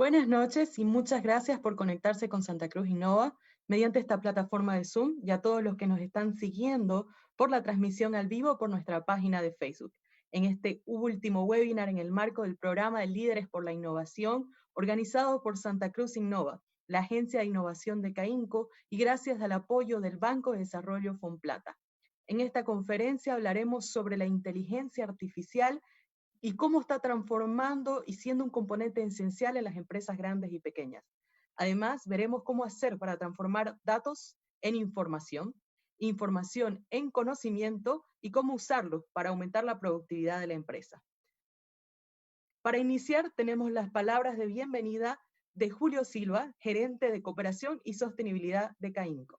Buenas noches y muchas gracias por conectarse con Santa Cruz Innova mediante esta plataforma de Zoom y a todos los que nos están siguiendo por la transmisión al vivo por nuestra página de Facebook. En este último webinar en el marco del programa de Líderes por la Innovación, organizado por Santa Cruz Innova, la Agencia de Innovación de CAINCO y gracias al apoyo del Banco de Desarrollo Fomplata. En esta conferencia hablaremos sobre la inteligencia artificial y cómo está transformando y siendo un componente esencial en las empresas grandes y pequeñas. Además, veremos cómo hacer para transformar datos en información, información en conocimiento y cómo usarlo para aumentar la productividad de la empresa. Para iniciar, tenemos las palabras de bienvenida de Julio Silva, gerente de Cooperación y Sostenibilidad de CAINCO.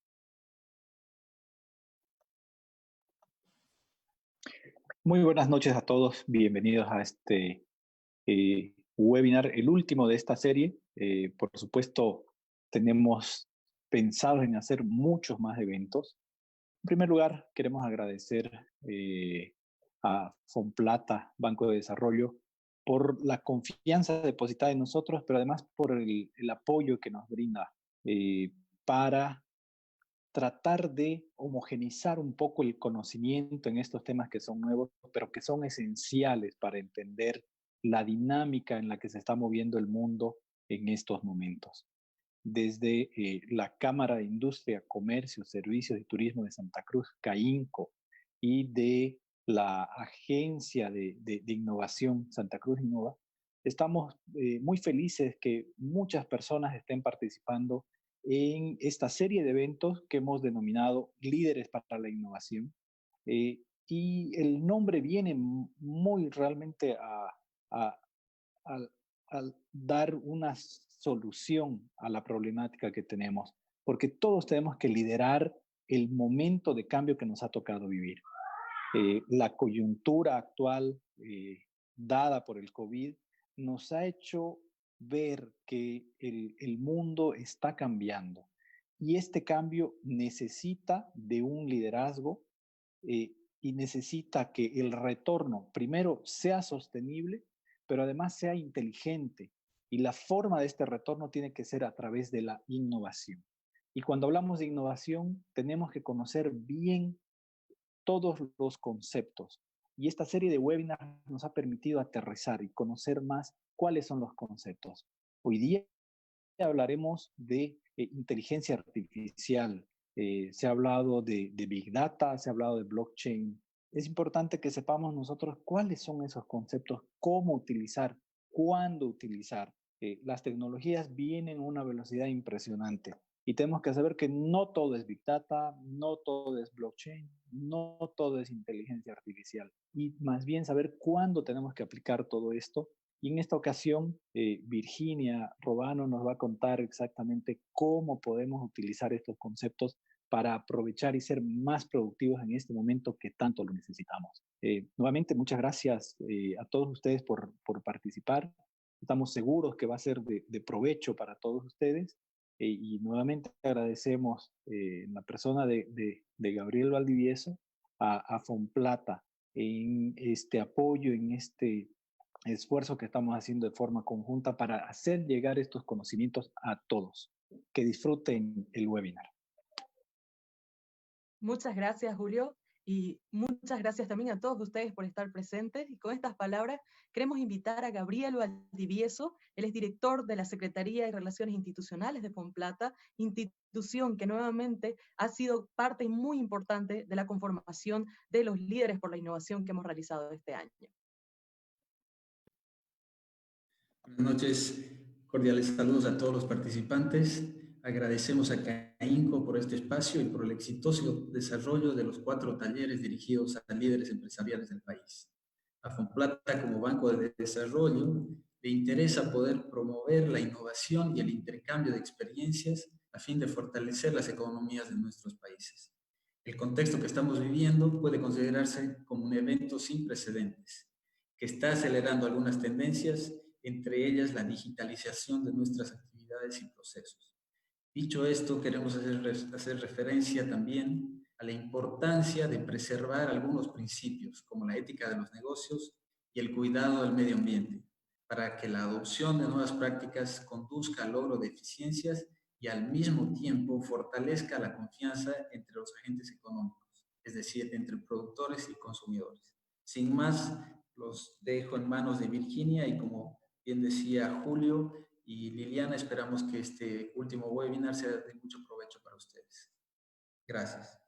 Muy buenas noches a todos, bienvenidos a este webinar, el último de esta serie. Por supuesto, tenemos pensado en hacer muchos más eventos. En primer lugar, queremos agradecer a Fomplata, Banco de Desarrollo, por la confianza depositada en nosotros, pero además por el apoyo que nos brinda para tratar de homogenizar un poco el conocimiento en estos temas que son nuevos, pero que son esenciales para entender la dinámica en la que se está moviendo el mundo en estos momentos. Desde la Cámara de Industria, Comercio, Servicios y Turismo de Santa Cruz, CAINCO, y de la Agencia de Innovación Santa Cruz Innova, estamos muy felices que muchas personas estén participando en esta serie de eventos que hemos denominado Líderes para la Innovación. Y el nombre viene muy realmente a, al dar una solución a la problemática que tenemos, porque todos tenemos que liderar el momento de cambio que nos ha tocado vivir. La coyuntura actual dada por el COVID nos ha hecho ver que el mundo está cambiando y este cambio necesita de un liderazgo y necesita que el retorno primero sea sostenible, pero además sea inteligente. Y la forma de este retorno tiene que ser a través de la innovación. Y cuando hablamos de innovación, tenemos que conocer bien todos los conceptos. Y esta serie de webinars nos ha permitido aterrizar y conocer más cuáles son los conceptos. Hoy día hablaremos de inteligencia artificial. Se ha hablado de Big Data, se ha hablado de blockchain. Es importante que sepamos nosotros cuáles son esos conceptos, cómo utilizar, cuándo utilizar. Las tecnologías vienen a una velocidad impresionante y tenemos que saber que no todo es Big Data, no todo es blockchain, no todo es inteligencia artificial y más bien saber cuándo tenemos que aplicar todo esto. Y en esta ocasión, Virginia Robano nos va a contar exactamente cómo podemos utilizar estos conceptos para aprovechar y ser más productivos en este momento que tanto lo necesitamos. Nuevamente, muchas gracias a todos ustedes por participar. Estamos seguros que va a ser de provecho para todos ustedes. Y nuevamente agradecemos en la persona de Gabriel Valdivieso a Fomplata en este apoyo, en este esfuerzo que estamos haciendo de forma conjunta para hacer llegar estos conocimientos a todos. Que disfruten el webinar. Muchas gracias, Julio, y muchas gracias también a todos ustedes por estar presentes. Y con estas palabras queremos invitar a Gabriel Valdivieso. Él es director de la Secretaría de Relaciones Institucionales de Fomplata, institución que nuevamente ha sido parte muy importante de la conformación de los líderes por la innovación que hemos realizado este año. Buenas noches, cordiales saludos a todos los participantes. Agradecemos a CAINCO por este espacio y por el exitoso desarrollo de los 4 talleres dirigidos a líderes empresariales del país. A Fomplata, como Banco de Desarrollo, le interesa poder promover la innovación y el intercambio de experiencias a fin de fortalecer las economías de nuestros países. El contexto que estamos viviendo puede considerarse como un evento sin precedentes, que está acelerando algunas tendencias, entre ellas la digitalización de nuestras actividades y procesos. Dicho esto, queremos hacer referencia también a la importancia de preservar algunos principios, como la ética de los negocios y el cuidado del medio ambiente, para que la adopción de nuevas prácticas conduzca al logro de eficiencias y al mismo tiempo fortalezca la confianza entre los agentes económicos, es decir, entre productores y consumidores. Sin más, los dejo en manos de Virginia y, como bien decía Julio y Liliana, esperamos que este último webinar sea de mucho provecho para ustedes. Gracias.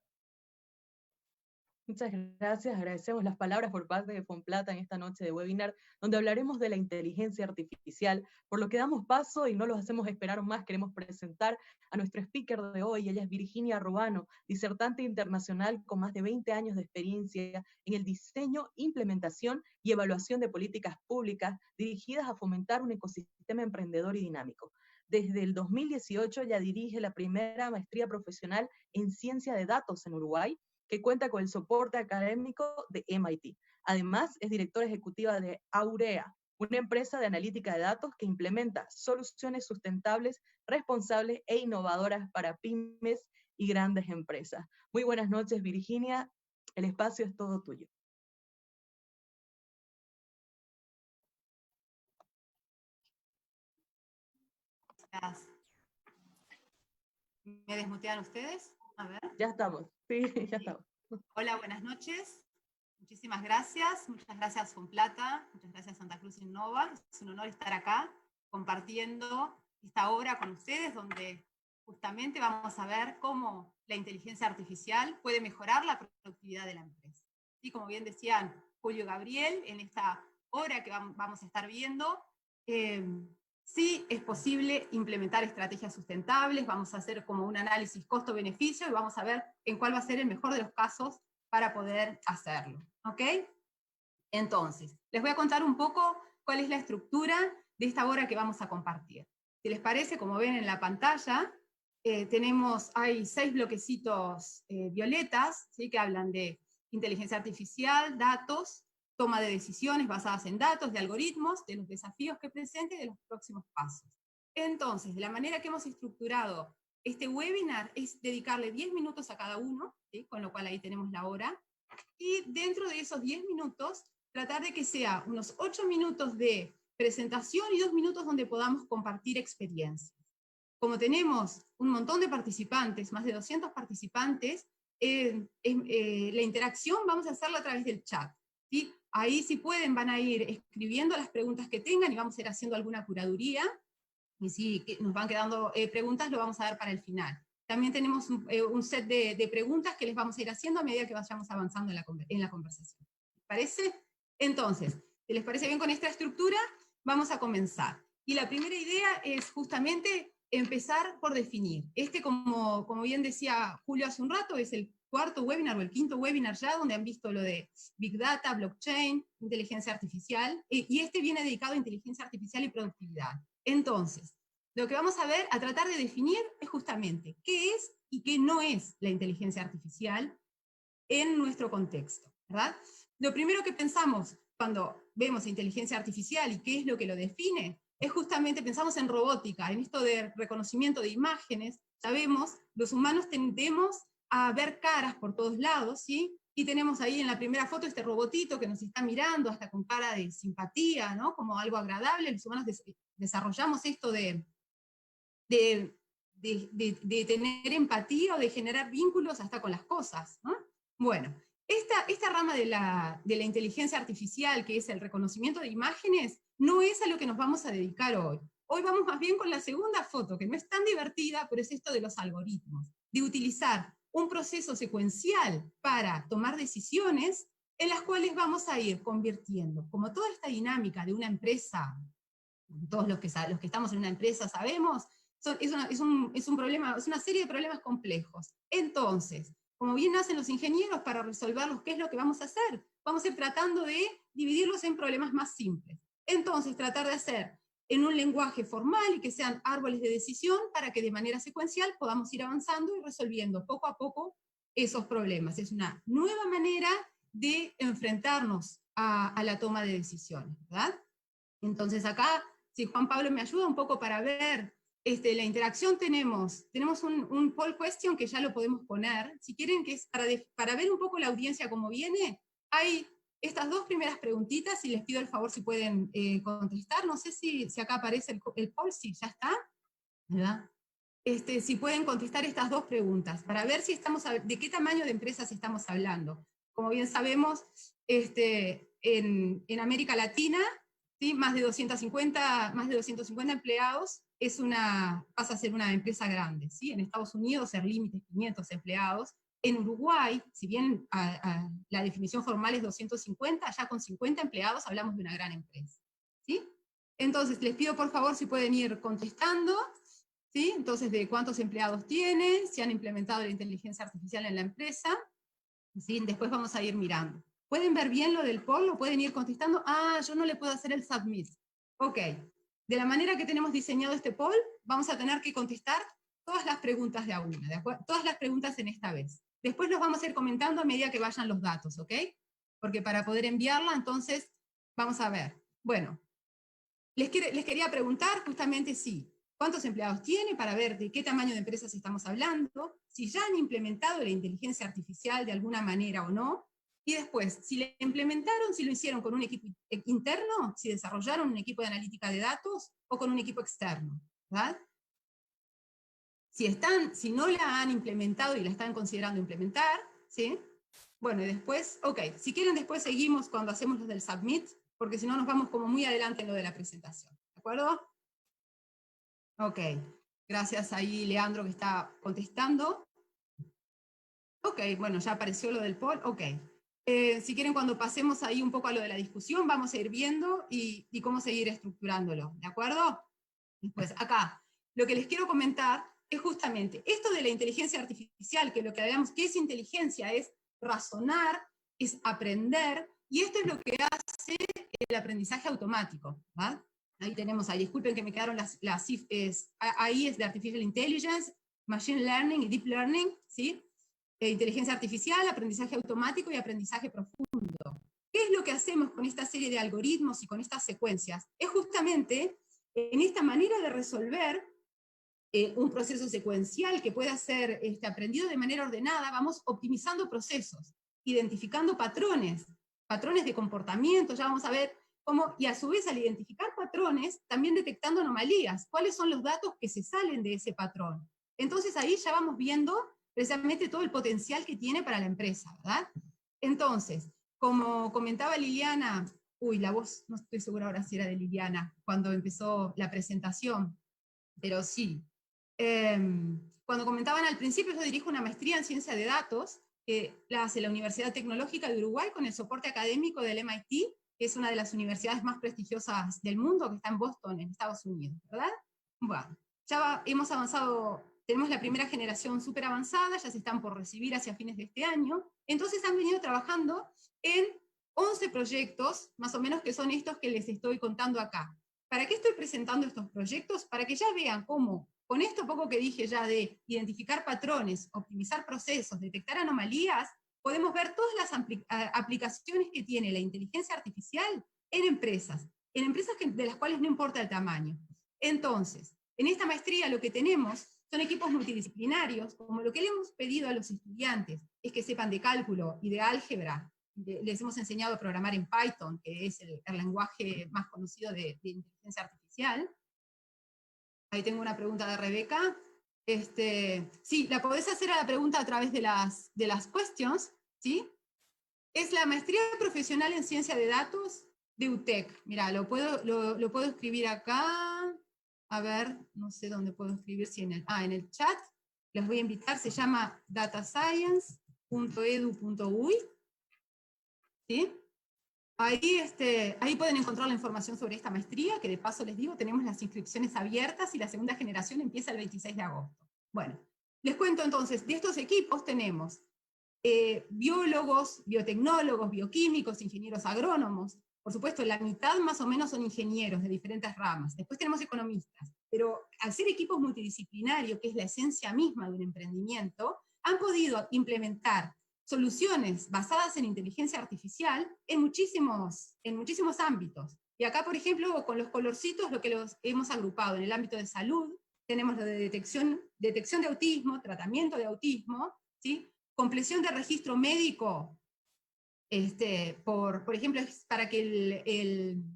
Muchas gracias, agradecemos las palabras por parte de Fomplata en esta noche de webinar, donde hablaremos de la inteligencia artificial, por lo que damos paso y no los hacemos esperar más, queremos presentar a nuestro speaker de hoy. Ella es Virginia Ruano, disertante internacional con más de 20 años de experiencia en el diseño, implementación y evaluación de políticas públicas dirigidas a fomentar un ecosistema emprendedor y dinámico. Desde el 2018 ella dirige la primera maestría profesional en ciencia de datos en Uruguay, que cuenta con el soporte académico de MIT. Además, es directora ejecutiva de Aurea, una empresa de analítica de datos que implementa soluciones sustentables, responsables e innovadoras para pymes y grandes empresas. Muy buenas noches, Virginia. El espacio es todo tuyo. Gracias. ¿Me desmutean ustedes? A ver. Ya estamos, sí, ya estamos. Hola, buenas noches. Muchísimas gracias. Muchas gracias Fomplata, muchas gracias Santa Cruz Innova. Es un honor estar acá compartiendo esta hora con ustedes, donde justamente vamos a ver cómo la inteligencia artificial puede mejorar la productividad de la empresa. Y como bien decían Julio y Gabriel, en esta hora que vamos a estar viendo, sí es posible implementar estrategias sustentables, vamos a hacer como un análisis costo-beneficio y vamos a ver en cuál va a ser el mejor de los casos para poder hacerlo, ¿ok? Entonces, les voy a contar un poco cuál es la estructura de esta hora que vamos a compartir. Si les parece, como ven en la pantalla, hay 6 bloquecitos violetas, ¿sí? Que hablan de inteligencia artificial, datos, toma de decisiones basadas en datos, de algoritmos, de los desafíos que presenta y de los próximos pasos. Entonces, de la manera que hemos estructurado este webinar es dedicarle 10 minutos a cada uno, ¿sí? Con lo cual ahí tenemos la hora, y dentro de esos 10 minutos, tratar de que sea unos 8 minutos de presentación y 2 minutos donde podamos compartir experiencias. Como tenemos un montón de participantes, más de 200 participantes, la interacción vamos a hacerla a través del chat, ¿sí? Ahí, si pueden, van a ir escribiendo las preguntas que tengan y vamos a ir haciendo alguna curaduría, y si nos van quedando preguntas, lo vamos a dar para el final. También tenemos un set de preguntas que les vamos a ir haciendo a medida que vayamos avanzando en la conversación. ¿Les parece? Entonces, si les parece bien con esta estructura, vamos a comenzar. Y la primera idea es justamente empezar por definir. Como bien decía Julio hace un rato, es el cuarto webinar o el quinto webinar ya, donde han visto lo de Big Data, Blockchain, inteligencia artificial, y este viene dedicado a inteligencia artificial y productividad. Entonces, lo que vamos a ver, a tratar de definir, es justamente qué es y qué no es la inteligencia artificial en nuestro contexto, ¿verdad? Lo primero que pensamos cuando vemos inteligencia artificial y qué es lo que lo define, es justamente, pensamos en robótica, en esto de reconocimiento de imágenes. Sabemos, los humanos tendemos a ver caras por todos lados, ¿sí? Y tenemos ahí en la primera foto este robotito que nos está mirando, hasta con cara de simpatía, ¿no? Como algo agradable. Los humanos desarrollamos esto de tener empatía o de generar vínculos hasta con las cosas, ¿no? Bueno, esta rama de la inteligencia artificial, que es el reconocimiento de imágenes, no es a lo que nos vamos a dedicar hoy. Hoy vamos más bien con la segunda foto, que no es tan divertida, pero es esto de los algoritmos, de utilizar un proceso secuencial para tomar decisiones en las cuales vamos a ir convirtiendo, como toda esta dinámica de una empresa, todos los que estamos en una empresa sabemos, es un problema, es una serie de problemas complejos. Entonces, como bien hacen los ingenieros para resolverlos, ¿qué es lo que vamos a hacer? Vamos a ir tratando de dividirlos en problemas más simples. Entonces, tratar de hacer en un lenguaje formal y que sean árboles de decisión para que de manera secuencial podamos ir avanzando y resolviendo poco a poco esos problemas. Es una nueva manera de enfrentarnos a la toma de decisiones, ¿verdad? Entonces acá, si Juan Pablo me ayuda un poco para ver la interacción, tenemos un poll question que ya lo podemos poner, si quieren, que es para ver un poco la audiencia como viene. Hay estas dos primeras preguntitas y les pido el favor si pueden contestar. No sé si acá aparece el poll, sí, ya está, ¿verdad? Si pueden contestar estas dos preguntas, para ver si de qué tamaño de empresas estamos hablando. Como bien sabemos, en América Latina, ¿sí? más de 250 empleados pasa a ser una empresa grande. ¿Sí? En Estados Unidos el límite es 500 empleados. En Uruguay, si bien la definición formal es 250, ya con 50 empleados hablamos de una gran empresa. ¿Sí? Entonces, les pido por favor si pueden ir contestando. ¿Sí? Entonces, de cuántos empleados tienen, si han implementado la inteligencia artificial en la empresa. ¿Sí? Después vamos a ir mirando. ¿Pueden ver bien lo del poll? ¿Lo pueden ir contestando? Ah, yo no le puedo hacer el submit. Ok. De la manera que tenemos diseñado este poll, vamos a tener que contestar todas las preguntas de a una, ¿de acuerdo? Todas las preguntas en esta vez. Después los vamos a ir comentando a medida que vayan los datos, ¿ok? Porque para poder enviarla, entonces, vamos a ver. Bueno, les quería preguntar justamente si cuántos empleados tiene para ver de qué tamaño de empresas estamos hablando, si ya han implementado la inteligencia artificial de alguna manera o no, y después, si la implementaron, si lo hicieron con un equipo interno, si desarrollaron un equipo de analítica de datos o con un equipo externo, ¿verdad? Si no la han implementado y la están considerando implementar, ¿sí? Bueno, y después, ok, si quieren después seguimos cuando hacemos lo del submit, porque si no nos vamos como muy adelante en lo de la presentación, ¿de acuerdo? Ok, gracias ahí Leandro que está contestando. Ok, bueno, ya apareció lo del poll, ok. Si quieren cuando pasemos ahí un poco a lo de la discusión, vamos a ir viendo y cómo seguir estructurándolo, ¿de acuerdo? Después, acá, lo que les quiero comentar es justamente esto de la inteligencia artificial, que lo que hablamos, ¿qué es inteligencia? Es razonar, es aprender, y esto es lo que hace el aprendizaje automático, ¿verdad? Ahí tenemos, ahí disculpen que me quedaron ahí es de Artificial Intelligence, Machine Learning y Deep Learning, ¿sí? Inteligencia artificial, aprendizaje automático y aprendizaje profundo. ¿Qué es lo que hacemos con esta serie de algoritmos y con estas secuencias? Es justamente en esta manera de resolver un proceso secuencial que pueda ser aprendido de manera ordenada, vamos optimizando procesos, identificando patrones de comportamiento, ya vamos a ver cómo, y a su vez al identificar patrones, también detectando anomalías, cuáles son los datos que se salen de ese patrón. Entonces ahí ya vamos viendo precisamente todo el potencial que tiene para la empresa, ¿verdad? Entonces, como comentaba Liliana, la voz, no estoy segura ahora si era de Liliana, cuando empezó la presentación, pero sí. Cuando comentaban al principio, yo dirijo una maestría en ciencia de datos, que la hace la Universidad Tecnológica de Uruguay con el soporte académico del MIT, que es una de las universidades más prestigiosas del mundo, que está en Boston, en Estados Unidos, ¿verdad? Bueno, ya hemos avanzado, tenemos la primera generación súper avanzada, ya se están por recibir hacia fines de este año, entonces han venido trabajando en 11 proyectos, más o menos, que son estos que les estoy contando acá. ¿Para qué estoy presentando estos proyectos? Para que ya vean cómo, con esto poco que dije ya de identificar patrones, optimizar procesos, detectar anomalías, podemos ver todas las aplicaciones que tiene la inteligencia artificial en empresas de las cuales no importa el tamaño. Entonces, en esta maestría lo que tenemos son equipos multidisciplinarios, como lo que le hemos pedido a los estudiantes es que sepan de cálculo y de álgebra. Les hemos enseñado a programar en Python, que es el lenguaje más conocido de inteligencia artificial. Ahí tengo una pregunta de Rebeca. Sí, la podés hacer a la pregunta a través de las questions, ¿sí? Es la maestría profesional en ciencia de datos de UTEC. Mira, lo puedo escribir acá. A ver, no sé dónde puedo escribir, si en el chat. Les voy a invitar, se llama datascience.edu.uy. ¿Sí? Ahí pueden encontrar la información sobre esta maestría, que de paso les digo, tenemos las inscripciones abiertas y la segunda generación empieza el 26 de agosto. Bueno, les cuento entonces, de estos equipos tenemos biólogos, biotecnólogos, bioquímicos, ingenieros agrónomos. Por supuesto, la mitad más o menos son ingenieros de diferentes ramas. Después tenemos economistas. Pero al ser equipos multidisciplinarios, que es la esencia misma de un emprendimiento, han podido implementar soluciones basadas en inteligencia artificial en muchísimos ámbitos. Y acá, por ejemplo, con los colorcitos, lo que los hemos agrupado en el ámbito de salud, tenemos lo de detección de autismo, tratamiento de autismo, ¿sí? Compleción de registro médico por ejemplo, es para que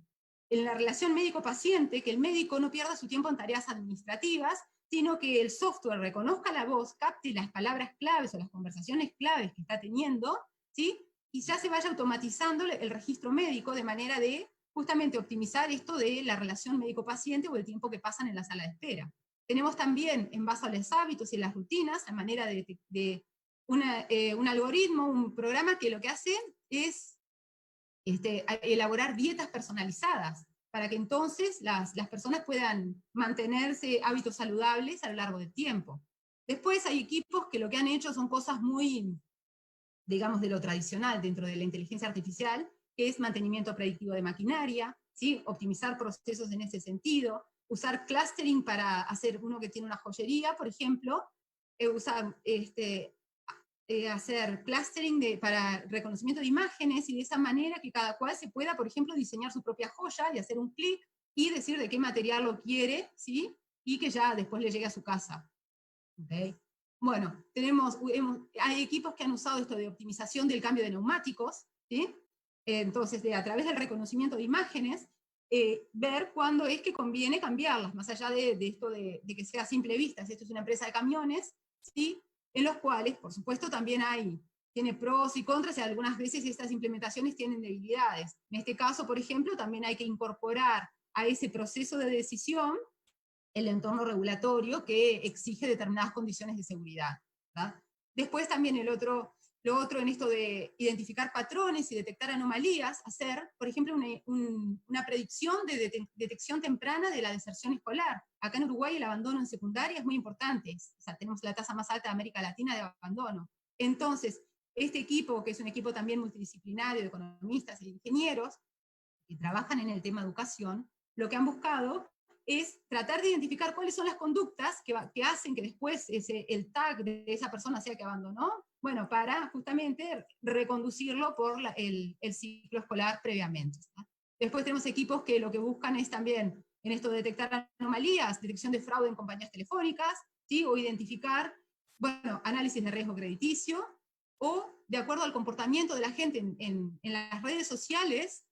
en la relación médico-paciente, que el médico no pierda su tiempo en tareas administrativas, sino que el software reconozca la voz, capte las palabras claves o las conversaciones claves que está teniendo, ¿sí? Y ya se vaya automatizando el registro médico de manera de justamente optimizar esto de la relación médico-paciente o el tiempo que pasan en la sala de espera. Tenemos también, en base a los hábitos y las rutinas, a manera de un algoritmo, un programa que lo que hace es elaborar dietas personalizadas, para que entonces las personas puedan mantenerse hábitos saludables a lo largo del tiempo. Después hay equipos que lo que han hecho son cosas muy, digamos, de lo tradicional dentro de la inteligencia artificial, que es mantenimiento predictivo de maquinaria, ¿sí? Optimizar procesos en ese sentido, usar clustering para hacer uno que tiene una joyería, por ejemplo, usar hacer clustering para reconocimiento de imágenes, y de esa manera que cada cual se pueda, por ejemplo, diseñar su propia joya y hacer un clic y decir de qué material lo quiere, ¿sí? Y que ya después le llegue a su casa. ¿Okay? Bueno, hay equipos que han usado esto de optimización del cambio de neumáticos, ¿sí? Entonces, a través del reconocimiento de imágenes, ver cuándo es que conviene cambiarlas, más allá de esto de que sea a simple vista. Si esto es una empresa de camiones, ¿sí? En los cuales, por supuesto, también tiene pros y contras, y algunas veces estas implementaciones tienen debilidades. En este caso, por ejemplo, también hay que incorporar a ese proceso de decisión el entorno regulatorio que exige determinadas condiciones de seguridad, ¿verdad? Después también lo otro en esto de identificar patrones y detectar anomalías, hacer, por ejemplo, una predicción de detección temprana de la deserción escolar. Acá en Uruguay el abandono en secundaria es muy importante, o sea, tenemos la tasa más alta de América Latina de abandono. Entonces, este equipo, que es un equipo también multidisciplinario de economistas e ingenieros, que trabajan en el tema educación, lo que han buscado es tratar de identificar cuáles son las conductas que hacen que después el tag de esa persona sea que abandonó, bueno, para justamente reconducirlo por el ciclo escolar previamente, ¿no? Después tenemos equipos que lo que buscan es también, en esto de detectar anomalías, detección de fraude en compañías telefónicas, ¿sí? O identificar, bueno, análisis de riesgo crediticio, o de acuerdo al comportamiento de la gente en las redes sociales,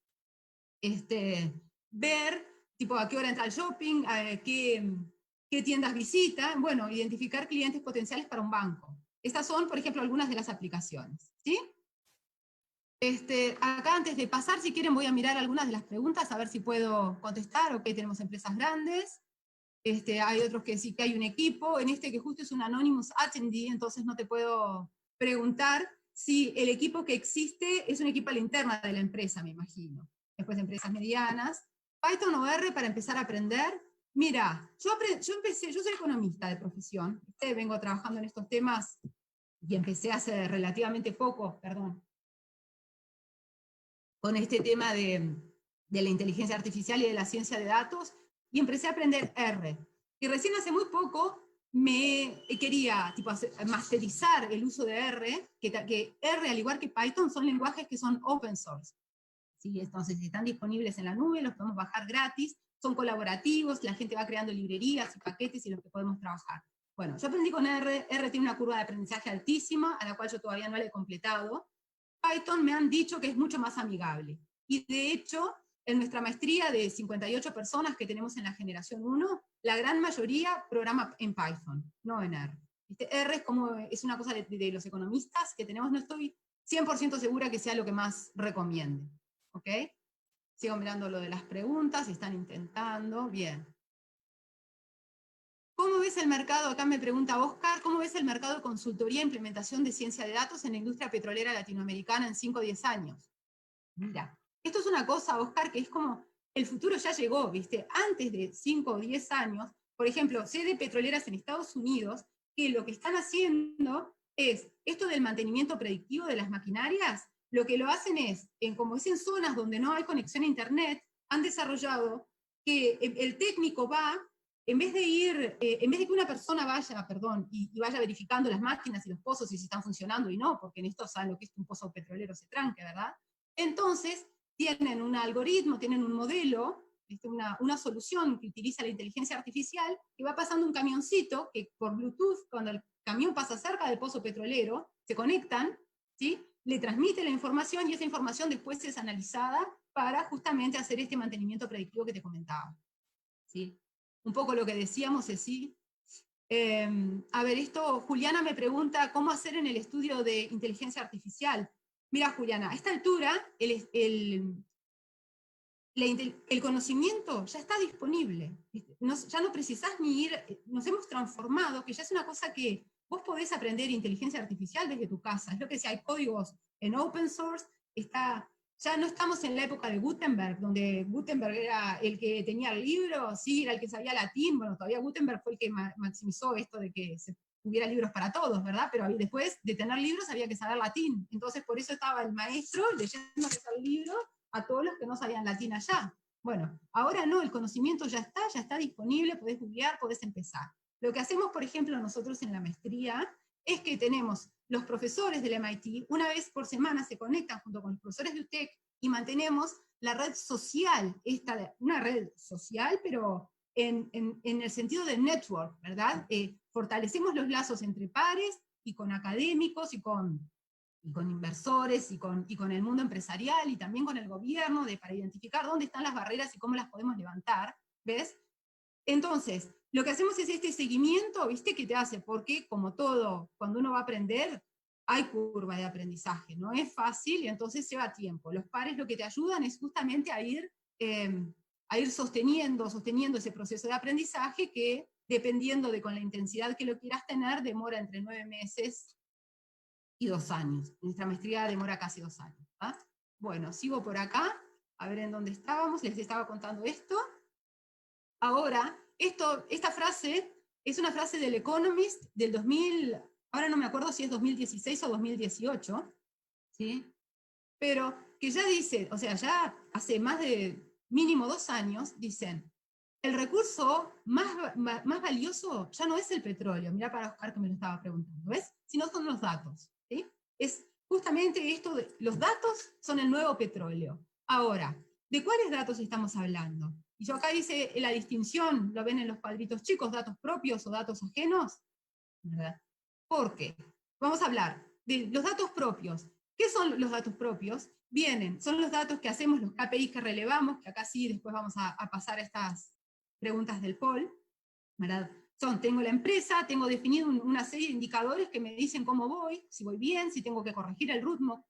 ver tipo a qué hora entra al shopping, qué tiendas visita, bueno, identificar clientes potenciales para un banco. Estas son, por ejemplo, algunas de las aplicaciones, ¿sí? Acá antes de pasar, si quieren, voy a mirar algunas de las preguntas, a ver si puedo contestar. Ok, tenemos empresas grandes, hay otros que sí que hay un equipo, en que justo es un Anonymous Attendee, entonces no te puedo preguntar si el equipo que existe es un equipo a la interna de la empresa, me imagino. Después de empresas medianas. Python o R para empezar a aprender. Mira, yo soy economista de profesión, vengo trabajando en estos temas y empecé hace relativamente poco, con este tema de la inteligencia artificial y de la ciencia de datos, y empecé a aprender R. Y recién hace muy poco me quería masterizar el uso de R, que R, al igual que Python, son lenguajes que son open source. ¿Sí? Entonces están disponibles en la nube, los podemos bajar gratis, son colaborativos, la gente va creando librerías y paquetes y los que podemos trabajar. Bueno, yo aprendí con R, R tiene una curva de aprendizaje altísima, a la cual yo todavía no la he completado. Python me han dicho que es mucho más amigable. Y de hecho, en nuestra maestría de 58 personas que tenemos en la generación 1, la gran mayoría programa en Python, no en R. R es una cosa de los economistas que tenemos, no estoy 100% segura que sea lo que más recomiende. ¿Ok? Sigo mirando lo de las preguntas, están intentando, bien. ¿Cómo ves el mercado? Acá me pregunta Oscar, ¿cómo ves el mercado de consultoría e implementación de ciencia de datos en la industria petrolera latinoamericana en 5 o 10 años? Mira, esto es una cosa, Oscar, que es como, el futuro ya llegó, ¿viste? Antes de 5 o 10 años, por ejemplo, sé de petroleras en Estados Unidos, que lo que están haciendo es, esto del mantenimiento predictivo de las maquinarias, lo que lo hacen es, como es en zonas donde no hay conexión a internet, han desarrollado que el técnico va, en vez de que una persona vaya, y vaya verificando las máquinas y los pozos y si están funcionando y no, porque en esto saben lo que es que un pozo petrolero se tranque, ¿verdad? Entonces, tienen un algoritmo, tienen un modelo, una solución que utiliza la inteligencia artificial, que va pasando un camioncito, que por Bluetooth, cuando el camión pasa cerca del pozo petrolero, se conectan, ¿sí? le transmite la información y esa información después es analizada para justamente hacer este mantenimiento predictivo que te comentaba. ¿Sí? Un poco lo que decíamos es sí. A ver, esto, Juliana me pregunta, ¿cómo hacer en el estudio de inteligencia artificial? Mira, Juliana, a esta altura, el conocimiento ya está disponible. Ya no precisás ni ir, nos hemos transformado, que ya es una cosa que vos podés aprender inteligencia artificial desde tu casa. Es lo que decía, hay códigos en open source, ya no estamos en la época de Gutenberg, donde Gutenberg era el que tenía el libro, sí, era el que sabía latín, bueno, todavía Gutenberg fue el que maximizó esto de que se hubiera libros para todos, ¿verdad? Pero después de tener libros había que saber latín, entonces por eso estaba el maestro leyendo el libro a todos los que no sabían latín allá. Bueno, ahora no, el conocimiento ya está disponible, podés googlear, podés empezar. Lo que hacemos, por ejemplo, nosotros en la maestría, es que tenemos los profesores del MIT, una vez por semana se conectan junto con los profesores de UTEC y mantenemos la red social, una red social, pero en el sentido de network, ¿verdad? Fortalecemos los lazos entre pares y con académicos y con inversores y con el mundo empresarial y también con el gobierno para identificar dónde están las barreras y cómo las podemos levantar, ¿ves? Entonces, lo que hacemos es este seguimiento, ¿viste? Que te hace, porque como todo, cuando uno va a aprender, hay curva de aprendizaje, no es fácil y entonces lleva tiempo. Los pares lo que te ayudan es justamente a ir sosteniendo ese proceso de aprendizaje que, dependiendo de con la intensidad que lo quieras tener, demora entre 9 meses y 2 años. Nuestra maestría demora casi 2 años. ¿Va? Bueno, sigo por acá, a ver en dónde estábamos, les estaba contando esto. Ahora, esta frase es una frase del Economist del 2000, ahora no me acuerdo si es 2016 o 2018, ¿sí? Pero que ya dice, o sea, ya hace más de mínimo 2 años, dicen, el recurso más valioso ya no es el petróleo, mirá para Oscar que me lo estaba preguntando, ¿ves? Sino son los datos, ¿sí? Es justamente esto, los datos son el nuevo petróleo. Ahora, ¿de cuáles datos estamos hablando? Y yo acá dice la distinción, lo ven en los cuadritos chicos, datos propios o datos ajenos, ¿verdad? ¿Por qué? Vamos a hablar de los datos propios. ¿Qué son los datos propios? Son los datos que hacemos, los KPIs que relevamos, que acá sí después vamos a pasar a estas preguntas del poll, ¿verdad? Tengo la empresa, tengo definido una serie de indicadores que me dicen cómo voy, si voy bien, si tengo que corregir el rumbo,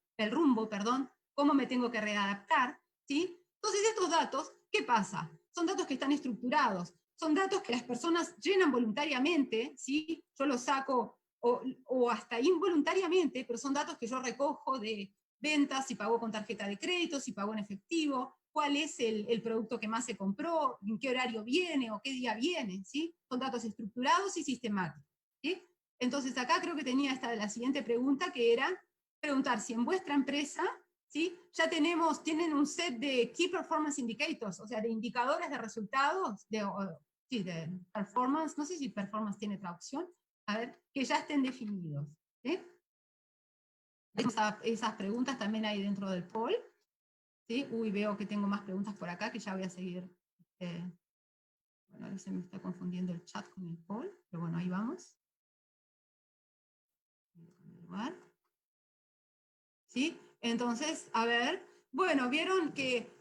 cómo me tengo que readaptar, ¿sí? Entonces estos datos, ¿qué pasa? Son datos que están estructurados, son datos que las personas llenan voluntariamente, ¿sí? Yo los saco, o hasta involuntariamente, pero son datos que yo recojo de ventas, si pagó con tarjeta de crédito, si pagó en efectivo, cuál es el producto que más se compró, en qué horario viene o qué día viene, ¿sí? Son datos estructurados y sistemáticos, ¿sí? Entonces acá creo que tenía la siguiente pregunta, que era preguntar si en vuestra empresa, ¿sí? Ya tienen un set de Key Performance Indicators, o sea, de indicadores de resultados, de performance, no sé si performance tiene traducción, a ver, que ya estén definidos, ¿sí? Esas preguntas también hay dentro del poll. ¿Sí? Uy, veo que tengo más preguntas por acá que ya voy a seguir. Bueno, ahora se me está confundiendo el chat con el poll, pero bueno, ahí vamos. ¿Sí? Entonces, a ver, bueno, vieron que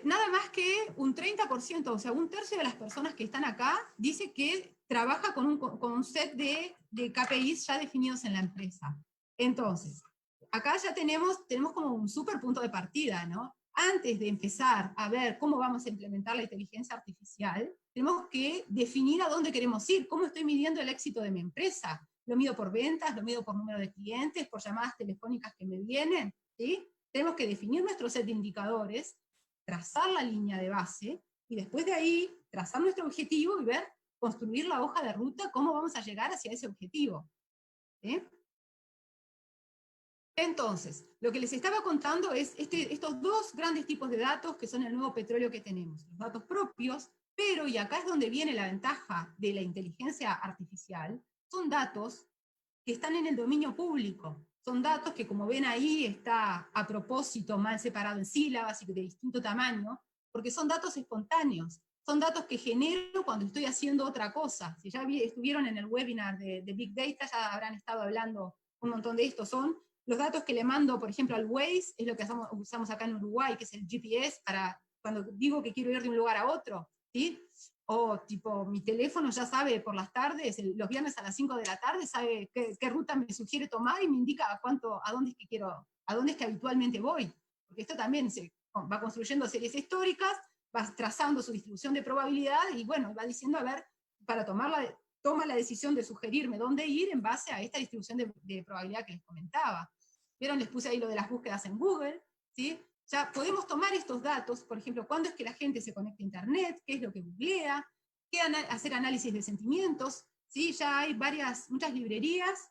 nada más que un 30%, o sea, un tercio de las personas que están acá, dice que trabaja con un set de KPIs ya definidos en la empresa. Entonces, acá ya tenemos como un súper punto de partida, ¿no? Antes de empezar a ver cómo vamos a implementar la inteligencia artificial, tenemos que definir a dónde queremos ir, cómo estoy midiendo el éxito de mi empresa. Lo mido por ventas, lo mido por número de clientes, por llamadas telefónicas que me vienen, ¿sí? Tenemos que definir nuestro set de indicadores, trazar la línea de base, y después de ahí trazar nuestro objetivo y ver, construir la hoja de ruta, cómo vamos a llegar hacia ese objetivo. ¿Sí? Entonces, lo que les estaba contando es estos 2 grandes tipos de datos que son el nuevo petróleo que tenemos. Los datos propios, pero, y acá es donde viene la ventaja de la inteligencia artificial, son datos que están en el dominio público. Son datos que, como ven ahí, está a propósito mal separado en sílabas y de distinto tamaño, porque son datos espontáneos. Son datos que genero cuando estoy haciendo otra cosa. Si ya estuvieron en el webinar de Big Data, ya habrán estado hablando un montón de esto. Son los datos que le mando, por ejemplo, al Waze, es lo que usamos acá en Uruguay, que es el GPS, para cuando digo que quiero ir de un lugar a otro, ¿sí? O tipo, mi teléfono ya sabe por las tardes, los viernes a las 5 de la tarde, sabe qué ruta me sugiere tomar y me indica a dónde es que habitualmente voy. Porque esto también se va construyendo series históricas, va trazando su distribución de probabilidad y bueno, va diciendo, a ver, toma la decisión de sugerirme dónde ir en base a esta distribución de probabilidad que les comentaba. ¿Vieron? Les puse ahí lo de las búsquedas en Google, ¿sí? Ya podemos tomar estos datos, por ejemplo, cuándo es que la gente se conecta a Internet, qué es lo que googlea, hacer análisis de sentimientos, ¿sí? Ya hay muchas librerías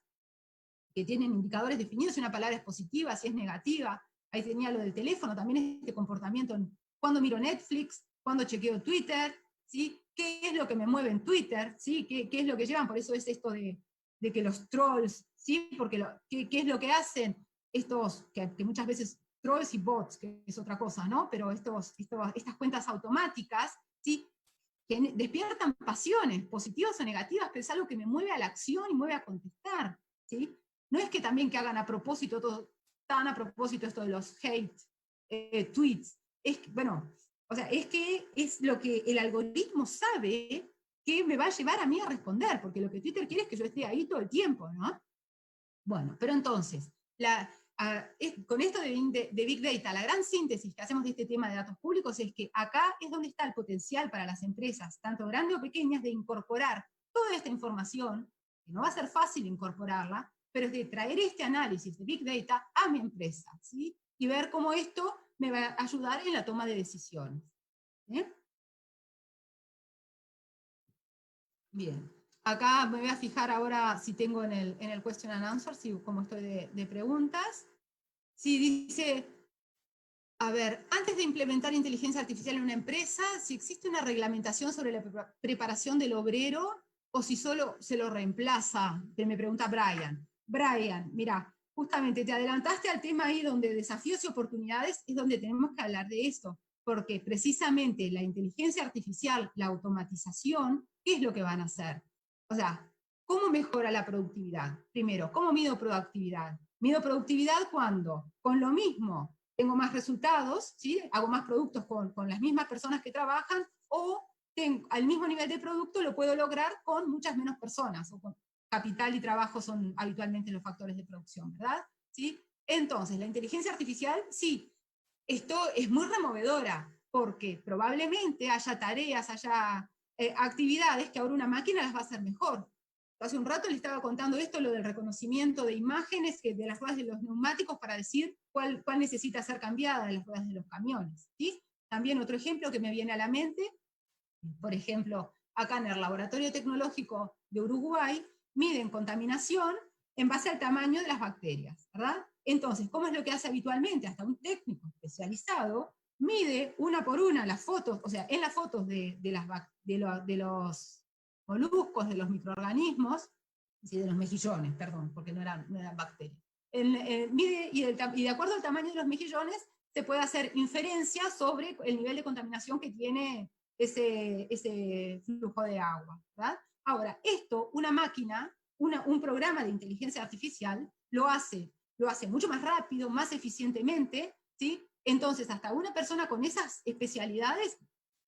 que tienen indicadores definidos, si una palabra es positiva, si es negativa. Ahí tenía lo del teléfono, también este comportamiento en cuándo miro Netflix, cuándo chequeo Twitter, ¿sí? ¿Qué es lo que me mueve en Twitter? ¿Sí? ¿Qué es lo que llevan? Por eso es esto de que los trolls, ¿sí? Porque ¿qué es lo que hacen estos, que muchas veces trolls y bots, que es otra cosa, ¿no? Pero estas cuentas automáticas, ¿sí? Que despiertan pasiones, positivas o negativas, pero es algo que me mueve a la acción y mueve a contestar, ¿sí? No es que también que hagan a propósito, tan a propósito esto de los hate tweets, es que es lo que el algoritmo sabe que me va a llevar a mí a responder, porque lo que Twitter quiere es que yo esté ahí todo el tiempo, ¿no? Bueno, pero entonces, con esto de Big Data, la gran síntesis que hacemos de este tema de datos públicos es que acá es donde está el potencial para las empresas, tanto grandes o pequeñas, de incorporar toda esta información, que no va a ser fácil incorporarla, pero es de traer este análisis de Big Data a mi empresa, ¿sí? Y ver cómo esto me va a ayudar en la toma de decisiones. Bien. Acá me voy a fijar ahora si tengo en el question and answer, como estoy de preguntas. Si dice, a ver, antes de implementar inteligencia artificial en una empresa, si existe una reglamentación sobre la preparación del obrero o si solo se lo reemplaza, que me pregunta Brian. Brian, mira, justamente te adelantaste al tema ahí donde desafíos y oportunidades es donde tenemos que hablar de esto, porque precisamente la inteligencia artificial, la automatización, ¿qué es lo que van a hacer? O sea, ¿cómo mejora la productividad? Primero, ¿cómo mido productividad? Mido productividad cuando, con lo mismo, tengo más resultados, ¿sí? Hago más productos con las mismas personas que trabajan, o al mismo nivel de producto lo puedo lograr con muchas menos personas, o con capital y trabajo son habitualmente los factores de producción, ¿verdad? ¿Sí? Entonces, la inteligencia artificial, sí, esto es muy removedora, porque probablemente haya tareas, haya actividades que ahora una máquina las va a hacer mejor. Hace un rato le estaba contando esto, lo del reconocimiento de imágenes de las ruedas de los neumáticos para decir cuál necesita ser cambiada de las ruedas de los camiones, ¿sí? También otro ejemplo que me viene a la mente, por ejemplo, acá en el Laboratorio Tecnológico de Uruguay, miden contaminación en base al tamaño de las bacterias, ¿verdad? Entonces, ¿cómo es lo que hace habitualmente? Hasta un técnico especializado mide una por una las fotos, o sea, en las fotos de los moluscos, de los microorganismos, de los mejillones, perdón, porque no eran bacterias. Mide y de acuerdo al tamaño de los mejillones se puede hacer inferencia sobre el nivel de contaminación que tiene ese flujo de agua, ¿verdad? Ahora, esto, una máquina, un programa de inteligencia artificial, lo hace mucho más rápido, más eficientemente, ¿sí? Entonces, hasta una persona con esas especialidades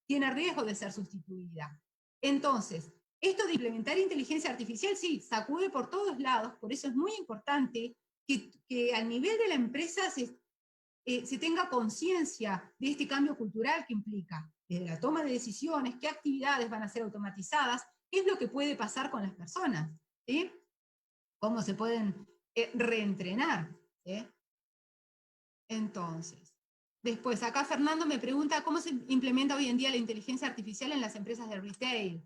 tiene riesgo de ser sustituida. Entonces, esto de implementar inteligencia artificial, sí, sacude por todos lados, por eso es muy importante que al nivel de la empresa se tenga conciencia de este cambio cultural que implica, desde la toma de decisiones, qué actividades van a ser automatizadas, qué es lo que puede pasar con las personas, ¿sí? Cómo se pueden reentrenar, ¿sí? Entonces, después, acá Fernando me pregunta cómo se implementa hoy en día la inteligencia artificial en las empresas de retail.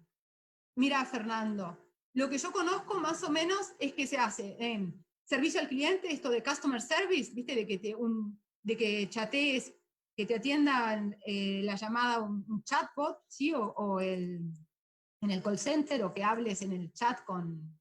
Mira, Fernando, lo que yo conozco más o menos es que se hace en servicio al cliente, esto de customer service, ¿viste? De que chatees, que te atiendan la llamada un chatbot, ¿sí? En el call center, o que hables en el chat,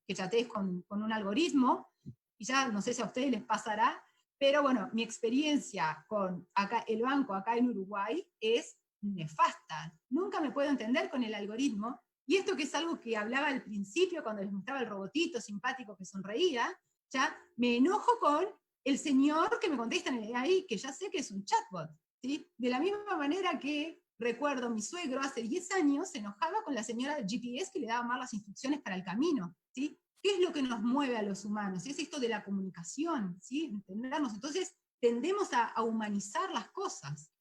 que chatees con un algoritmo, y ya no sé si a ustedes les pasará, pero bueno, mi experiencia con el banco acá en Uruguay es nefasta. Nunca me puedo entender con el algoritmo, y esto que es algo que hablaba al principio cuando les mostraba el robotito simpático que sonreía, ya me enojo con el señor que me contesta en el AI, que ya sé que es un chatbot, ¿sí? De la misma manera que recuerdo, mi suegro hace 10 años se enojaba con la señora del GPS que le daba malas instrucciones para el camino, ¿sí? ¿Qué es lo que nos mueve a los humanos? Es esto de la comunicación, ¿sí? Entendernos. Entonces, tendemos a humanizar las cosas.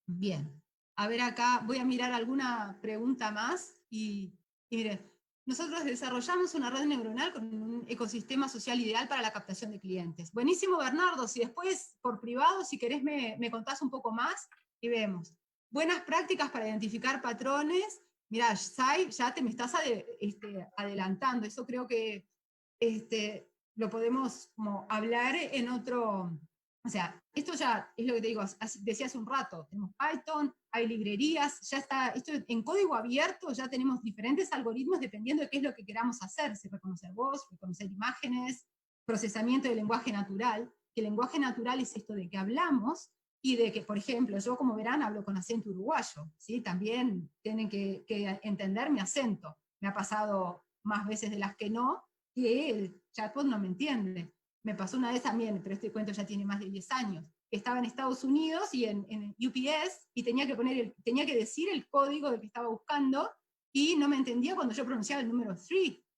Bien. A ver acá, voy a mirar alguna pregunta más, y mire, nosotros desarrollamos una red neuronal con un ecosistema social ideal para la captación de clientes. Buenísimo, Bernardo, si después por privado, si querés me contás un poco más, y vemos. Buenas prácticas para identificar patrones. Mirá, Sai, ya te me estás adelantando, eso creo que lo podemos como hablar en otro... O sea, esto ya es lo que te digo, decía hace un rato, tenemos Python, hay librerías, ya está, esto en código abierto ya tenemos diferentes algoritmos dependiendo de qué es lo que queramos hacer, si reconocer voz, reconocer imágenes, procesamiento de lenguaje natural, que el lenguaje natural es esto de que hablamos, y de que, por ejemplo, yo como verán hablo con acento uruguayo, ¿sí? También tienen que entender mi acento, me ha pasado más veces de las que no, que el chatbot no me entiende. Me pasó una vez también, pero este cuento ya tiene más de 10 años. Estaba en Estados Unidos y en UPS, y tenía que decir el código del que estaba buscando, y no me entendía cuando yo pronunciaba el número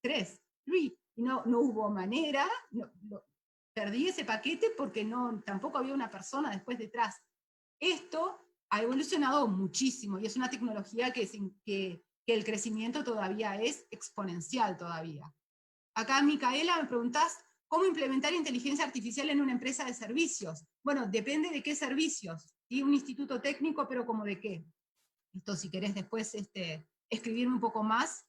3, y no hubo manera, perdí ese paquete porque tampoco había una persona después detrás. Esto ha evolucionado muchísimo, y es una tecnología que el crecimiento todavía es exponencial todavía. Acá, Micaela, me preguntás, ¿cómo implementar inteligencia artificial en una empresa de servicios? Bueno, depende de qué servicios. ¿Sí? Un instituto técnico, pero ¿como de qué? Esto, si querés después escribirme un poco más.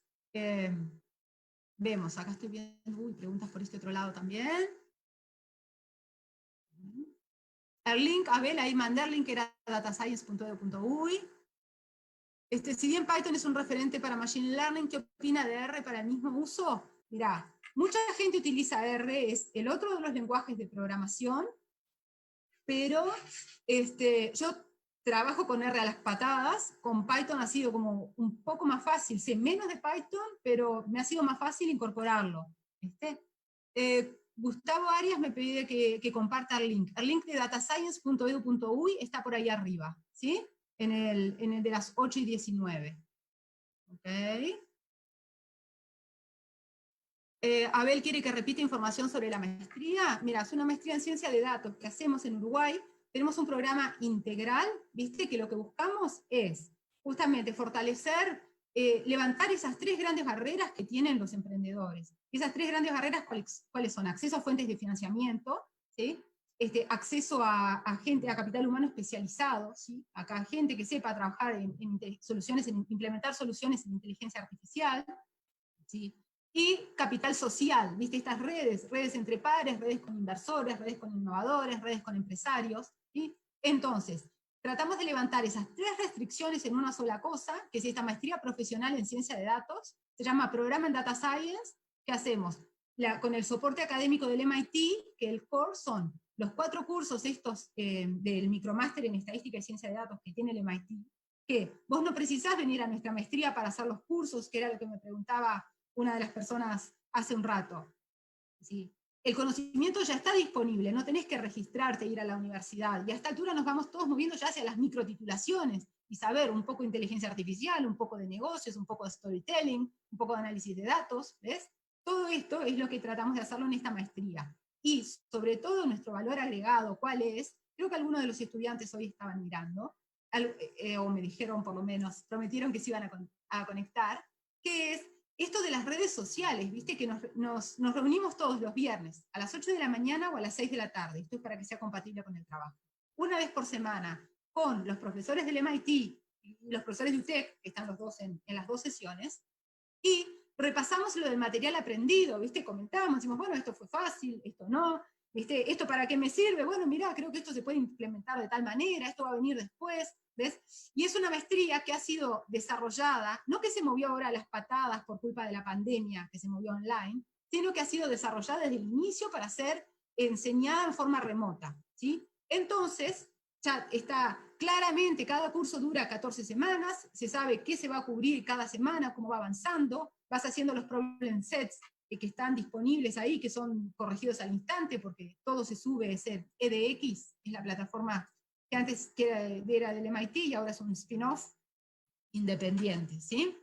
Vemos, acá estoy viendo preguntas por este otro lado también. El link, Abel, ahí mandé el link, era datascience.edu.uy. Si bien Python es un referente para Machine Learning, ¿qué opina de R para el mismo uso? Mirá, mucha gente utiliza R, es el otro de los lenguajes de programación, pero yo trabajo con R a las patadas. Con Python ha sido como un poco más fácil, sé menos de Python, pero me ha sido más fácil incorporarlo. Gustavo Arias me pide que comparta el link. El link de datascience.edu.uy está por ahí arriba, ¿sí? En el de las 8:19. ¿Ok? Abel quiere que repita información sobre la maestría. Mira, es una maestría en ciencia de datos que hacemos en Uruguay. Tenemos un programa integral, ¿viste? Que lo que buscamos es justamente fortalecer, levantar esas 3 grandes barreras que tienen los emprendedores. Esas 3 grandes barreras, ¿cuáles son? Acceso a fuentes de financiamiento, ¿sí? Acceso a gente, a capital humano especializado, ¿sí? Acá gente que sepa trabajar en implementar soluciones en inteligencia artificial, ¿sí? Y capital social, ¿viste? Estas redes entre pares, redes con inversores, redes con innovadores, redes con empresarios, ¿sí? Entonces, tratamos de levantar esas 3 restricciones en una sola cosa, que es esta maestría profesional en ciencia de datos, se llama Programa en Data Science, que hacemos con el soporte académico del MIT, que el core son los 4 cursos estos del micromáster en estadística y ciencia de datos que tiene el MIT, que vos no precisás venir a nuestra maestría para hacer los cursos, que era lo que me preguntaba una de las personas hace un rato. ¿Sí? El conocimiento ya está disponible, no tenés que registrarte e ir a la universidad, y a esta altura nos vamos todos moviendo ya hacia las microtitulaciones, y saber un poco de inteligencia artificial, un poco de negocios, un poco de storytelling, un poco de análisis de datos, ¿ves? Todo esto es lo que tratamos de hacerlo en esta maestría. Y sobre todo nuestro valor agregado, ¿cuál es? Creo que algunos de los estudiantes hoy estaban mirando, o me dijeron por lo menos, prometieron que se iban a conectar, que es esto de las redes sociales, ¿viste? Que nos reunimos todos los viernes, a las 8 de la mañana o a las 6 de la tarde, esto es para que sea compatible con el trabajo. Una vez por semana, con los profesores del MIT y los profesores de UTEC, que están los dos en las 2 sesiones, y repasamos lo del material aprendido, ¿viste? Comentábamos, decimos, bueno, esto fue fácil, esto no, ¿viste? ¿Esto para qué me sirve? Bueno, mirá, creo que esto se puede implementar de tal manera, esto va a venir después, ¿ves? Y es una maestría que ha sido desarrollada, no que se movió ahora a las patadas por culpa de la pandemia, que se movió online, sino que ha sido desarrollada desde el inicio para ser enseñada en forma remota, ¿sí? Entonces, ya está claramente, cada curso dura 14 semanas, se sabe qué se va a cubrir cada semana, cómo va avanzando, vas haciendo los problem sets que están disponibles ahí, que son corregidos al instante, porque todo se sube, es el edX, es la plataforma que antes era del MIT y ahora es un spin-off independiente, ¿sí?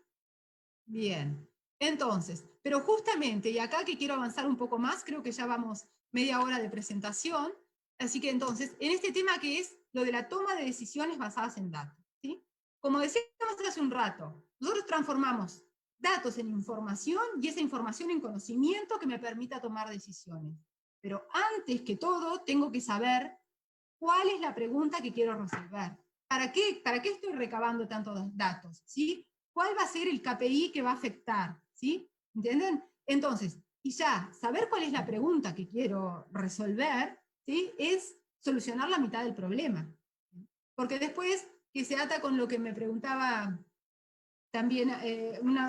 Bien, entonces, pero justamente, y acá que quiero avanzar un poco más, creo que ya vamos media hora de presentación, así que entonces, en este tema que es lo de la toma de decisiones basadas en datos, ¿sí? Como decíamos hace un rato, nosotros transformamos datos en información y esa información en conocimiento que me permita tomar decisiones. Pero antes que todo, tengo que saber cuál es la pregunta que quiero resolver. ¿Para qué estoy recabando tantos datos? ¿Sí? ¿Cuál va a ser el KPI que va a afectar? ¿Sí? ¿Entienden? Entonces, y ya, saber cuál es la pregunta que quiero resolver, ¿sí? Es solucionar la mitad del problema. Porque después, que se ata con lo que me preguntaba también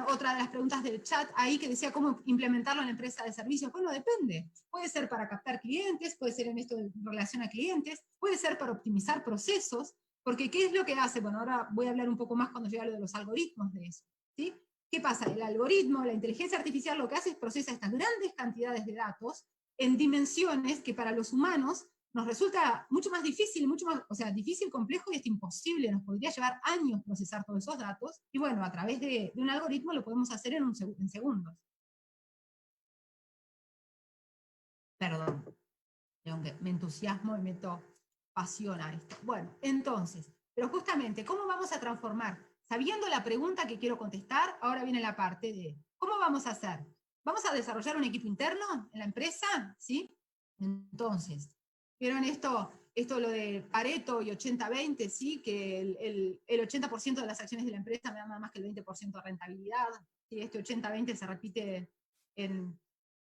otra de las preguntas del chat ahí que decía cómo implementarlo en la empresa de servicios. Bueno, depende. Puede ser para captar clientes, puede ser en esto de relación a clientes, puede ser para optimizar procesos, porque ¿qué es lo que hace? Bueno, ahora voy a hablar un poco más cuando llegue a lo de los algoritmos de eso. ¿Sí? ¿Qué pasa? El algoritmo, la inteligencia artificial lo que hace es procesa estas grandes cantidades de datos en dimensiones que para los humanos nos resulta mucho más difícil, o sea, difícil, complejo y es imposible, nos podría llevar años procesar todos esos datos, y bueno, a través de un algoritmo lo podemos hacer en segundos. Perdón, aunque me entusiasmo y meto pasión a esto. Bueno, entonces, pero justamente, ¿cómo vamos a transformar? Sabiendo la pregunta que quiero contestar, ahora viene la parte de, ¿cómo vamos a hacer? ¿Vamos a desarrollar un equipo interno en la empresa? ¿Sí? Entonces, ¿vieron esto lo de Pareto y 80-20, ¿sí? Que el 80% de las acciones de la empresa me dan nada más que el 20% de rentabilidad. ¿Sí? Este 80-20 se repite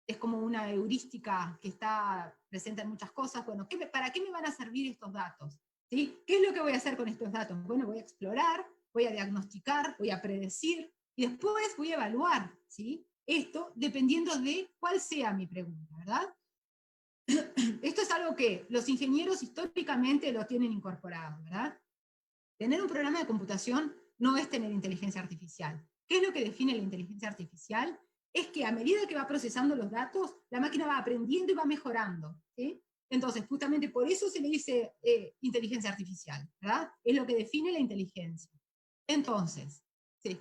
es como una heurística que está presente en muchas cosas. Bueno, ¿para qué me van a servir estos datos? ¿Sí? ¿Qué es lo que voy a hacer con estos datos? Bueno, voy a explorar, voy a diagnosticar, voy a predecir, y después voy a evaluar, ¿sí? Esto dependiendo de cuál sea mi pregunta, ¿verdad? Esto es algo que los ingenieros históricamente lo tienen incorporado, ¿verdad? Tener un programa de computación no es tener inteligencia artificial. ¿Qué es lo que define la inteligencia artificial? Es que a medida que va procesando los datos, la máquina va aprendiendo y va mejorando, ¿sí? Entonces, justamente por eso se le dice inteligencia artificial, ¿verdad? Es lo que define la inteligencia. Entonces, sí.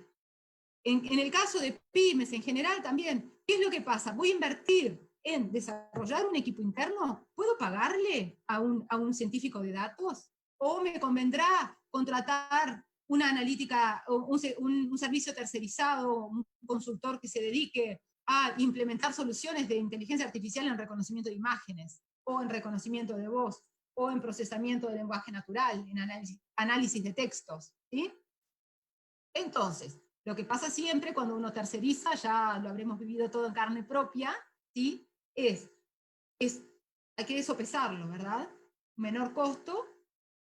En el caso de pymes en general también, ¿qué es lo que pasa? Voy a invertir en desarrollar un equipo interno. ¿Puedo pagarle a un científico de datos? ¿O me convendrá contratar una analítica, un servicio tercerizado, un consultor que se dedique a implementar soluciones de inteligencia artificial en reconocimiento de imágenes, o en reconocimiento de voz, o en procesamiento de lenguaje natural, en análisis de textos? ¿Sí? Entonces, lo que pasa siempre cuando uno terceriza, ya lo habremos vivido todo en carne propia, ¿sí? Hay que sopesarlo, ¿verdad? Menor costo,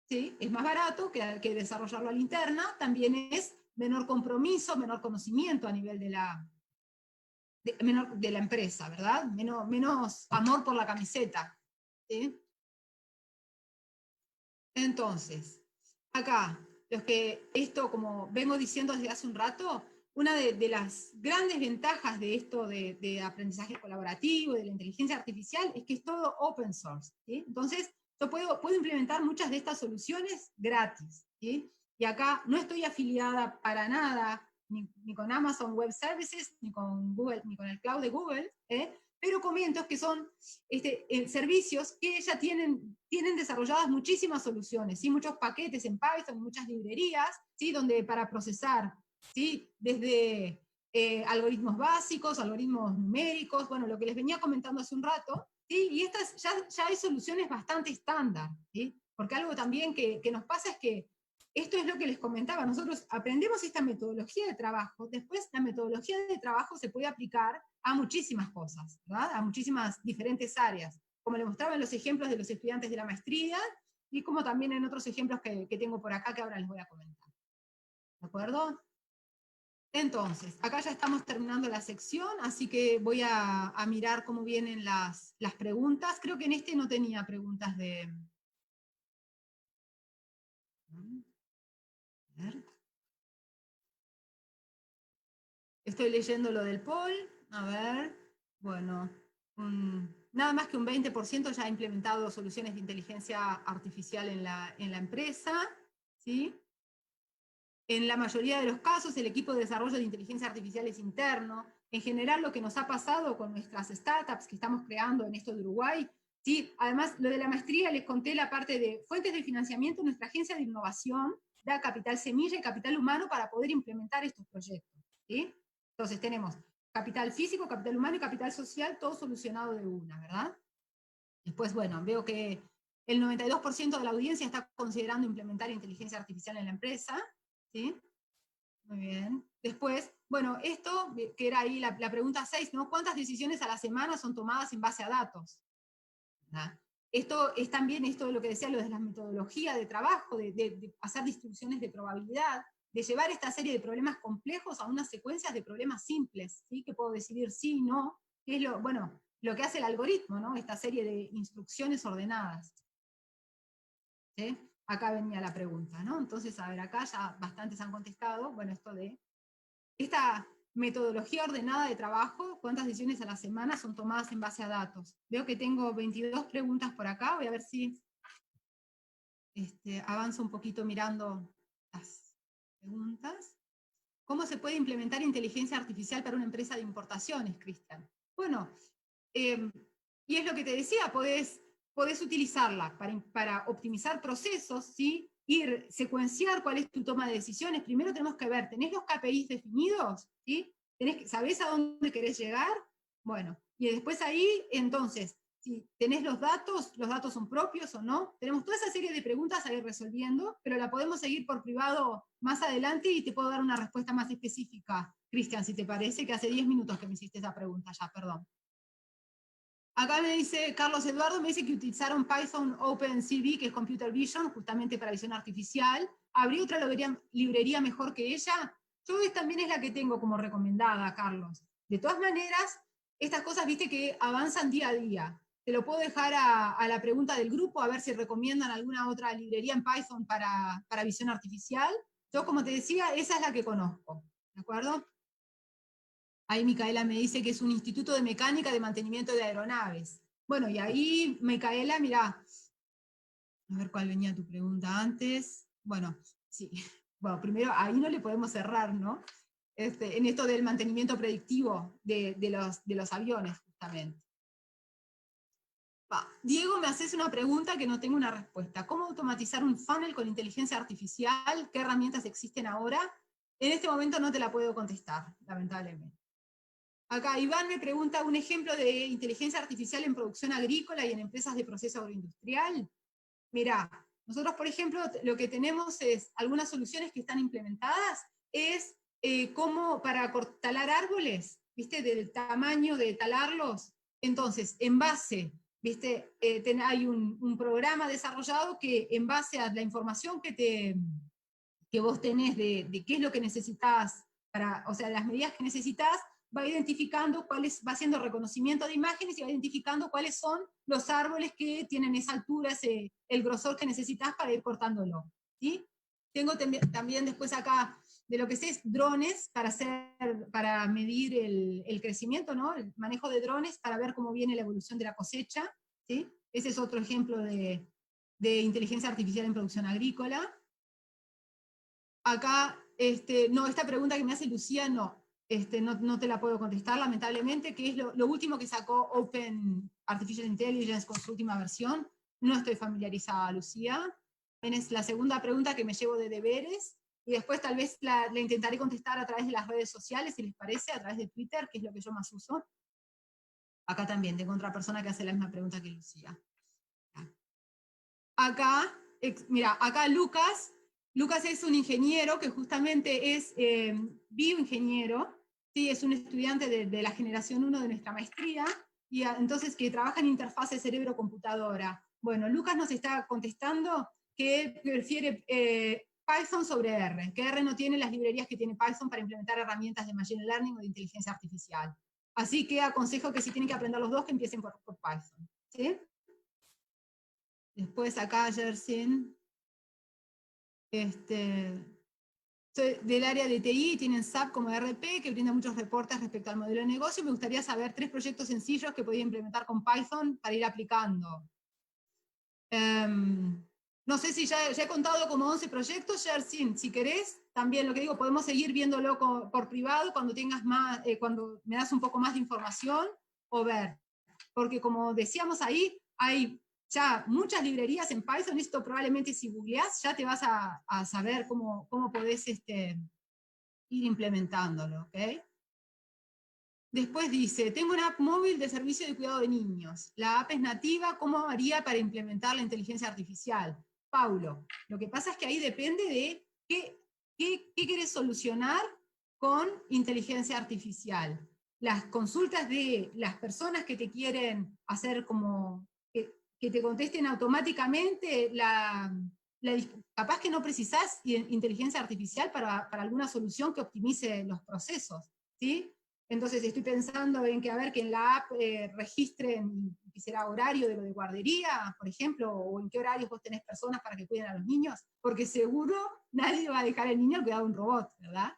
¿sí? Es más barato que desarrollarlo a la interna, también es menor compromiso, menor conocimiento a nivel de la empresa, ¿verdad? Menos amor por la camiseta, ¿sí? Entonces, acá, esto, como vengo diciendo desde hace un rato, una de las grandes ventajas de esto de aprendizaje colaborativo, de la inteligencia artificial, es que es todo open source, ¿sí? Entonces, yo puedo implementar muchas de estas soluciones gratis, ¿sí? Y acá no estoy afiliada para nada, ni con Amazon Web Services, ni con Google, ni con el cloud de Google, pero comento que son servicios que ya tienen desarrolladas muchísimas soluciones, ¿sí? Muchos paquetes en Python, muchas librerías, ¿sí? Donde para procesar, ¿sí? Desde algoritmos básicos, algoritmos numéricos, bueno, lo que les venía comentando hace un rato, ¿sí? Y estas ya hay soluciones bastante estándar, ¿sí? Porque algo también que nos pasa es que esto es lo que les comentaba, nosotros aprendemos esta metodología de trabajo, después la metodología de trabajo se puede aplicar a muchísimas cosas, ¿verdad? A muchísimas diferentes áreas, como les mostraba en los ejemplos de los estudiantes de la maestría, y como también en otros ejemplos que tengo por acá que ahora les voy a comentar. ¿De acuerdo? Entonces, acá ya estamos terminando la sección, así que voy a mirar cómo vienen las preguntas. Creo que en este no tenía preguntas de... A ver. Estoy leyendo lo del poll, a ver, bueno, nada más que un 20% ya ha implementado soluciones de inteligencia artificial en la empresa, ¿sí? En la mayoría de los casos, el equipo de desarrollo de inteligencia artificial es interno. En general, lo que nos ha pasado con nuestras startups que estamos creando en esto de Uruguay, ¿sí? Además, lo de la maestría, les conté la parte de fuentes de financiamiento. Nuestra agencia de innovación da capital semilla y capital humano para poder implementar estos proyectos, ¿sí? Entonces tenemos capital físico, capital humano y capital social, todo solucionado de una, ¿verdad? Después, bueno, veo que el 92% de la audiencia está considerando implementar inteligencia artificial en la empresa, ¿sí? Muy bien. Después, bueno, esto, que era ahí la pregunta 6, ¿no? ¿Cuántas decisiones a la semana son tomadas en base a datos? ¿Verdad? Esto es también esto de lo que decía, lo de la metodología de trabajo, de hacer distribuciones de probabilidad, de llevar esta serie de problemas complejos a unas secuencias de problemas simples, ¿sí? Que puedo decidir sí, no, que es lo, bueno, lo que hace el algoritmo, ¿no? Esta serie de instrucciones ordenadas. ¿Sí? Acá venía la pregunta, ¿no? Entonces, a ver, acá ya bastantes han contestado, bueno, esto de esta metodología ordenada de trabajo, ¿cuántas decisiones a la semana son tomadas en base a datos? Veo que tengo 22 preguntas por acá, voy a ver si avanzo un poquito mirando las preguntas. ¿Cómo se puede implementar inteligencia artificial para una empresa de importaciones, Cristian? Bueno, y es lo que te decía, podés utilizarla para optimizar procesos, ¿sí? Ir, secuenciar cuál es tu toma de decisiones. Primero tenemos que ver, ¿tenés los KPIs definidos? ¿Sí? ¿Sabés a dónde querés llegar? Bueno, y después ahí, entonces, si tenés los datos son propios o no. Tenemos toda esa serie de preguntas a ir resolviendo, pero la podemos seguir por privado más adelante y te puedo dar una respuesta más específica. Cristian, si te parece, que hace 10 minutos que me hiciste esa pregunta ya, perdón. Acá me dice, Carlos Eduardo, me dice que utilizaron Python OpenCV, que es Computer Vision, justamente para visión artificial. ¿Habría otra librería mejor que ella? Yo también es la que tengo como recomendada, Carlos. De todas maneras, estas cosas, viste, que avanzan día a día. Te lo puedo dejar a la pregunta del grupo, a ver si recomiendan alguna otra librería en Python para visión artificial. Yo, como te decía, esa es la que conozco, ¿de acuerdo? Ahí Micaela me dice que es un instituto de mecánica de mantenimiento de aeronaves. Bueno, y ahí, Micaela, mirá, a ver cuál venía tu pregunta antes. Bueno, sí. Bueno, primero, ahí no le podemos cerrar, ¿no? En esto del mantenimiento predictivo de los aviones, justamente. Diego, me haces una pregunta que no tengo una respuesta. ¿Cómo automatizar un funnel con inteligencia artificial? ¿Qué herramientas existen ahora? En este momento no te la puedo contestar, lamentablemente. Acá Iván me pregunta un ejemplo de inteligencia artificial en producción agrícola y en empresas de proceso agroindustrial. Mirá, nosotros, por ejemplo, lo que tenemos es algunas soluciones que están implementadas, es cómo para talar árboles, ¿viste? Del tamaño de talarlos. Entonces, en base, ¿viste? Hay un programa desarrollado que en base a la información que vos tenés de qué es lo que necesitas, o sea, las medidas que necesitas, va identificando va haciendo reconocimiento de imágenes y va identificando cuáles son los árboles que tienen esa altura, el grosor que necesitas para ir cortándolo. ¿Sí? Tengo también después acá, de lo que sé, es drones para medir el crecimiento, ¿no? El manejo de drones para ver cómo viene la evolución de la cosecha. ¿Sí? Ese es otro ejemplo de inteligencia artificial en producción agrícola. Acá, no, esta pregunta que me hace Lucía, no te la puedo contestar, lamentablemente, que es lo último que sacó Open Artificial Intelligence con su última versión. No estoy familiarizada, Lucía. Es la segunda pregunta que me llevo de deberes, y después tal vez la intentaré contestar a través de las redes sociales, si les parece, a través de Twitter, que es lo que yo más uso. Acá también tengo otra persona que hace la misma pregunta que Lucía. Acá, mira, acá Lucas es un ingeniero que justamente es bioingeniero, ¿sí? Es un estudiante de la generación 1 de nuestra maestría, y entonces que trabaja en interfase cerebro-computadora. Bueno, Lucas nos está contestando que prefiere Python sobre R, que R no tiene las librerías que tiene Python para implementar herramientas de Machine Learning o de inteligencia artificial. Así que aconsejo que si tienen que aprender los dos, que empiecen por Python. ¿Sí? Después acá Jersin, soy del área de TI, tienen SAP como RP, que brinda muchos reportes respecto al modelo de negocio. Me gustaría saber 3 proyectos sencillos que podía implementar con Python para ir aplicando. No sé si ya he contado como 11 proyectos, Yersin, si querés, también lo que digo, podemos seguir viéndolo por privado cuando tengas más, cuando me das un poco más de información, o ver. Porque como decíamos ahí, hay ya muchas librerías en Python, esto probablemente si googleás ya te vas a saber cómo podés ir implementándolo, ¿ok? Después dice, tengo una app móvil de servicio de cuidado de niños. La app es nativa, ¿cómo haría para implementar la inteligencia artificial? Paulo, lo que pasa es que ahí depende de qué querés solucionar con inteligencia artificial. Las consultas de las personas que te quieren hacer como, que te contesten automáticamente, capaz que no precisás inteligencia artificial para alguna solución que optimice los procesos, ¿sí? Entonces estoy pensando en que, a ver, que en la app registren, que será horario de lo de guardería, por ejemplo, o en qué horarios vos tenés personas para que cuiden a los niños, porque seguro nadie va a dejar al niño al cuidado de un robot, ¿verdad?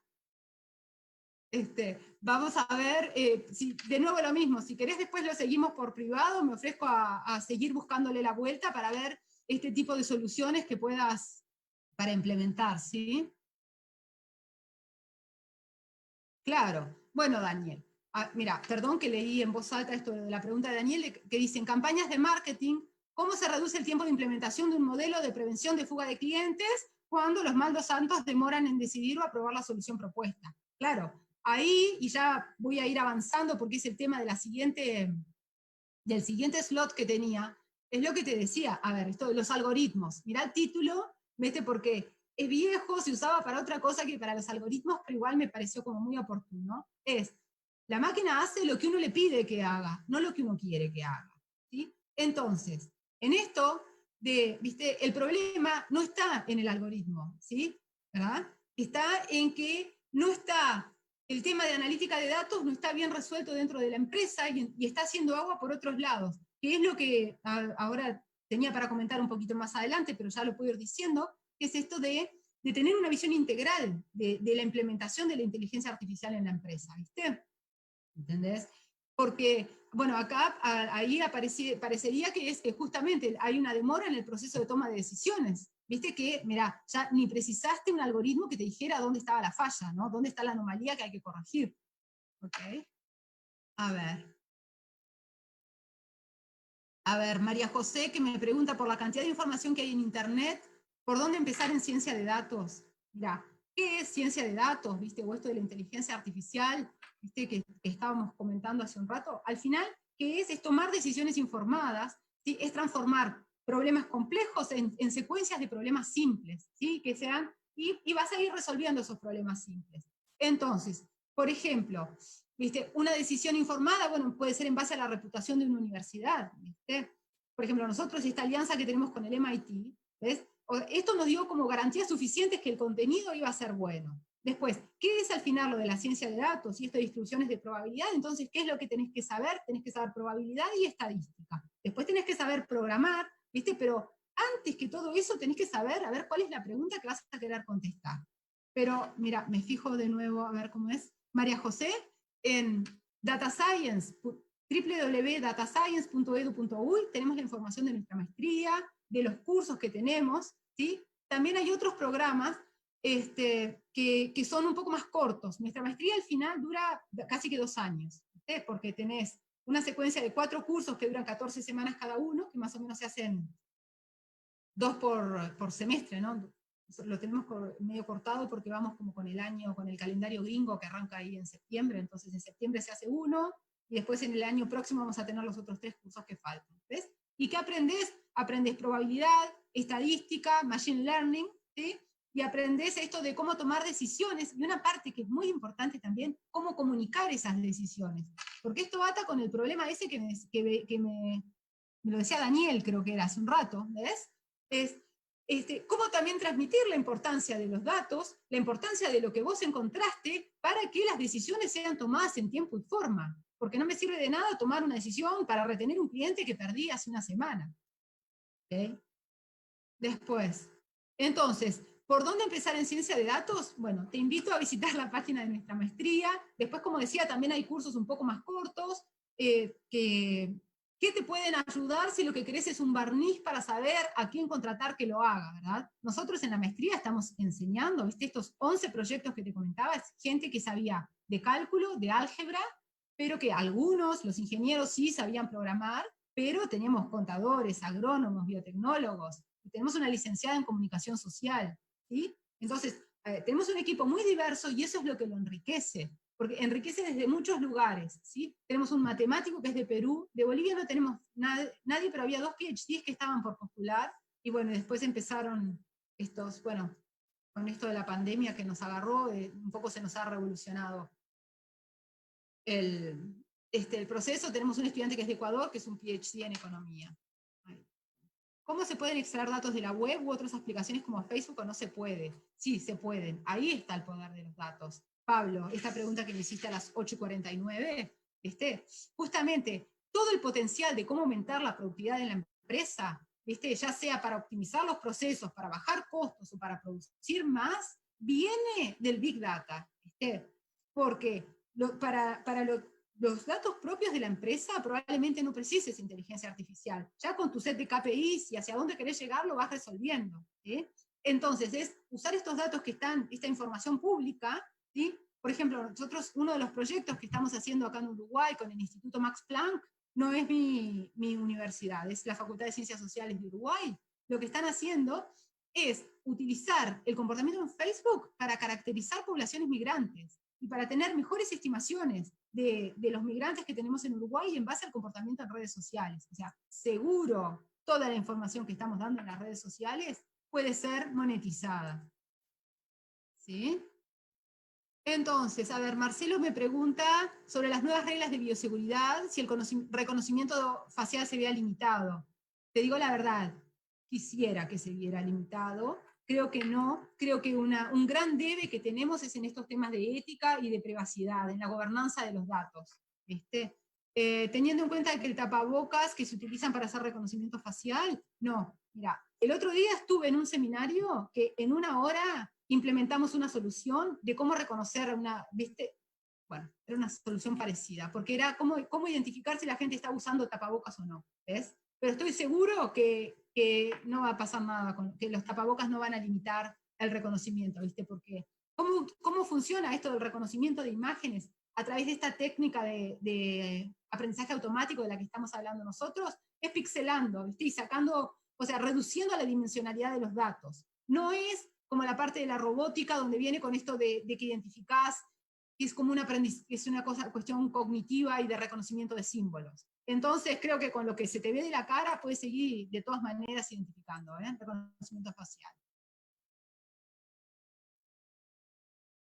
Vamos a ver, de nuevo lo mismo, si querés después lo seguimos por privado, me ofrezco a seguir buscándole la vuelta para ver este tipo de soluciones que puedas para implementar, ¿sí? Claro. Bueno, Daniel, mira, perdón que leí en voz alta esto de la pregunta de Daniel, que dice, en campañas de marketing, ¿cómo se reduce el tiempo de implementación de un modelo de prevención de fuga de clientes cuando los maldos santos demoran en decidir o aprobar la solución propuesta? Claro, ahí, y ya voy a ir avanzando porque es el tema de del siguiente slot que tenía, es lo que te decía, a ver, esto de los algoritmos. Mirá el título, vete, porque es viejo, se usaba para otra cosa que para los algoritmos, pero igual me pareció como muy oportuno. La máquina hace lo que uno le pide que haga, no lo que uno quiere que haga, ¿sí? Entonces, en esto, ¿viste? El problema no está en el algoritmo, ¿sí? ¿Verdad? Está en que no está, el tema de analítica de datos no está bien resuelto dentro de la empresa y está haciendo agua por otros lados, que es lo que ahora tenía para comentar un poquito más adelante, pero ya lo puedo ir diciendo, que es esto de tener una visión integral de la implementación de la inteligencia artificial en la empresa, ¿viste? ¿Entendés? Porque, bueno, acá ahí parecería que es que justamente hay una demora en el proceso de toma de decisiones. Viste que, mirá, ya ni precisaste un algoritmo que te dijera dónde estaba la falla, ¿no? Dónde está la anomalía que hay que corregir. ¿Ok? A ver. A ver, María José, que me pregunta por la cantidad de información que hay en Internet, ¿por dónde empezar en ciencia de datos? Mirá, ¿qué es ciencia de datos? ¿Viste? O esto de la inteligencia artificial, ¿viste? Que estábamos comentando hace un rato. Al final, ¿qué es? Es tomar decisiones informadas, ¿sí? Es transformar problemas complejos en secuencias de problemas simples, ¿sí? Que sean, y vas a ir resolviendo esos problemas simples. Entonces, por ejemplo, ¿viste? Una decisión informada, bueno, puede ser en base a la reputación de una universidad, ¿viste? Por ejemplo, nosotros esta alianza que tenemos con el MIT, ¿ves? Esto nos dio como garantías suficientes que el contenido iba a ser bueno. Después, ¿qué es al final lo de la ciencia de datos y esto de distribuciones de probabilidad? Entonces, ¿qué es lo que tenés que saber? Tenés que saber probabilidad y estadística. Después tenés que saber programar, ¿viste? Pero antes que todo eso tenés que saber, a ver, cuál es la pregunta que vas a querer contestar. Pero, mira, me fijo de nuevo, a ver cómo es. María José, en Data Science, www.datascience.edu.uy, tenemos la información de nuestra maestría, de los cursos que tenemos, ¿sí? También hay otros programas que son un poco más cortos. Nuestra maestría al final dura casi que 2 años, ¿sí? Porque tenés una secuencia de 4 cursos que duran 14 semanas cada uno, que más o menos se hacen 2 por semestre, ¿no? Lo tenemos medio cortado porque vamos como con el año, con el calendario gringo que arranca ahí en septiembre, entonces en septiembre se hace 1, y después en el año próximo vamos a tener los otros 3 cursos que faltan, ¿ves? ¿Y qué aprendés? Aprendés probabilidad, estadística, machine learning, ¿sí? Y aprendés esto de cómo tomar decisiones, y una parte que es muy importante también, cómo comunicar esas decisiones, porque esto ata con el problema ese que me lo decía Daniel, creo que era hace un rato, ¿ves? Es cómo también transmitir la importancia de los datos, la importancia de lo que vos encontraste para que las decisiones sean tomadas en tiempo y forma. Porque no me sirve de nada tomar una decisión para retener un cliente que perdí hace una semana. ¿Okay? Después, entonces, ¿por dónde empezar en ciencia de datos? Bueno, te invito a visitar la página de nuestra maestría. Después, como decía, también hay cursos un poco más cortos que te pueden ayudar si lo que querés es un barniz para saber a quién contratar que lo haga, ¿verdad? Nosotros en la maestría estamos enseñando, ¿viste? Estos 11 proyectos que te comentaba, es gente que sabía de cálculo, de álgebra, pero que algunos, los ingenieros sí sabían programar, pero tenemos contadores, agrónomos, biotecnólogos, y tenemos una licenciada en comunicación social, ¿sí? Entonces, tenemos un equipo muy diverso y eso es lo que lo enriquece, porque enriquece desde muchos lugares, ¿sí? Tenemos un matemático que es de Perú, de Bolivia no tenemos nadie, pero había 2 PhDs que estaban por postular, y bueno, después empezaron estos, bueno, con esto de la pandemia que nos agarró, un poco se nos ha revolucionado el proceso. Tenemos un estudiante que es de Ecuador, que es un PhD en economía. ¿Cómo se pueden extraer datos de la web u otras aplicaciones como Facebook o no se puede? Sí, se pueden. Ahí está el poder de los datos. Pablo, esta pregunta que me hiciste a las 8:49, justamente todo el potencial de cómo aumentar la productividad de la empresa, ya sea para optimizar los procesos, para bajar costos o para producir más, viene del Big Data. Porque los datos propios de la empresa probablemente no precises inteligencia artificial. Ya con tu set de KPIs y hacia dónde querés llegar lo vas resolviendo. ¿Sí? Entonces, es usar estos datos que están, esta información pública, ¿sí? Por ejemplo, nosotros, uno de los proyectos que estamos haciendo acá en Uruguay con el Instituto Max Planck, no es mi universidad, es la Facultad de Ciencias Sociales de Uruguay. Lo que están haciendo es utilizar el comportamiento en Facebook para caracterizar poblaciones migrantes y para tener mejores estimaciones de los migrantes que tenemos en Uruguay en base al comportamiento en redes sociales. O sea, seguro toda la información que estamos dando en las redes sociales puede ser monetizada. ¿Sí? Entonces, a ver, Marcelo me pregunta sobre las nuevas reglas de bioseguridad, si el reconocimiento facial se vea limitado. Te digo la verdad, quisiera que se viera limitado, creo que no, creo que un gran debe que tenemos es en estos temas de ética y de privacidad, en la gobernanza de los datos. Teniendo en cuenta que el tapabocas que se utilizan para hacer reconocimiento facial, no. Mira, el otro día estuve en un seminario que en 1 hora implementamos una solución de cómo reconocer bueno, era una solución parecida, porque era cómo identificar si la gente está usando tapabocas o no, ¿ves? Pero estoy seguro que no va a pasar nada, que los tapabocas no van a limitar el reconocimiento, ¿viste? Porque ¿cómo funciona esto del reconocimiento de imágenes a través de esta técnica de aprendizaje automático de la que estamos hablando nosotros? Es pixelando, ¿viste? Y sacando, o sea, reduciendo la dimensionalidad de los datos. No es como la parte de la robótica donde viene con esto de que identificás, que es como es una cuestión cognitiva y de reconocimiento de símbolos. Entonces creo que con lo que se te ve de la cara puedes seguir de todas maneras identificando, reconocimiento facial.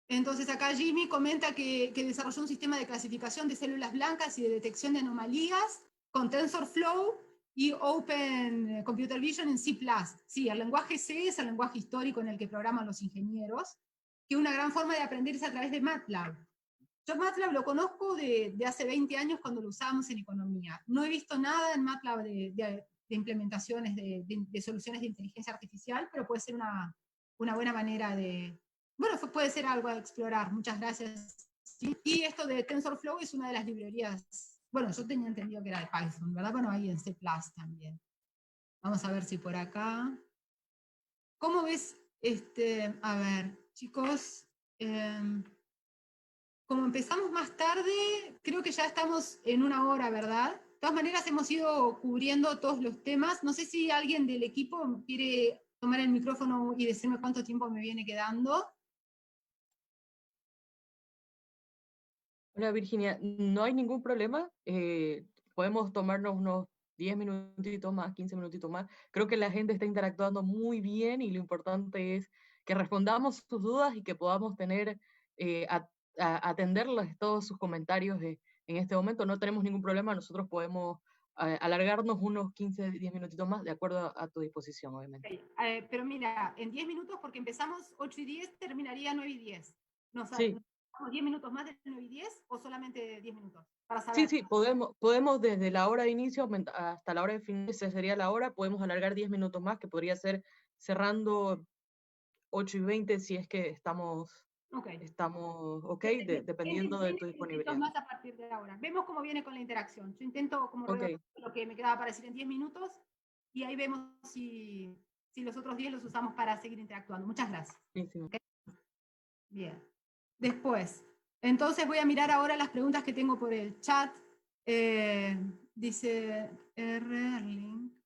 Entonces acá Jimmy comenta que desarrolló un sistema de clasificación de células blancas y de detección de anomalías con TensorFlow y Open Computer Vision en C++. Sí, el lenguaje C es el lenguaje histórico en el que programan los ingenieros, que una gran forma de aprender es a través de MATLAB. Yo MATLAB lo conozco de hace 20 años cuando lo usábamos en economía. No he visto nada en MATLAB de implementaciones de soluciones de inteligencia artificial, pero puede ser una buena manera de... Bueno, puede ser algo a explorar. Muchas gracias. ¿Sí? Y esto de TensorFlow es una de las librerías... Bueno, yo tenía entendido que era de Python, ¿verdad? Bueno, ahí en C++ también. Vamos a ver si por acá... ¿Cómo ves? A ver, chicos... Como empezamos más tarde, creo que ya estamos en 1 hora, ¿verdad? De todas maneras, hemos ido cubriendo todos los temas. No sé si alguien del equipo quiere tomar el micrófono y decirme cuánto tiempo me viene quedando. Hola Virginia, no hay ningún problema. Podemos tomarnos unos 10 minutitos más, 15 minutitos más. Creo que la gente está interactuando muy bien y lo importante es que respondamos sus dudas y que podamos tener atenderles todos sus comentarios en este momento. No tenemos ningún problema, nosotros podemos alargarnos unos 15, 10 minutitos más, de acuerdo a tu disposición, obviamente. Okay. Pero mira, en 10 minutos, porque empezamos 8:10, terminaría 9:10. Sí. 10 minutos más de 9:10 o solamente 10 minutos? Para saber. Sí, podemos desde la hora de inicio hasta la hora de fin, esa sería la hora, podemos alargar 10 minutos más, que podría ser cerrando 8:20 si es que estamos Ok. ok, dependiendo de tu disponibilidad. Más a partir de ahora. Vemos cómo viene con la interacción. Yo intento como Ok. lo que me quedaba para decir en 10 minutos, y ahí vemos si los otros 10 los usamos para seguir interactuando. Muchas gracias. Okay. Bien. Después, entonces voy a mirar ahora las preguntas que tengo por el chat. Dice Erling.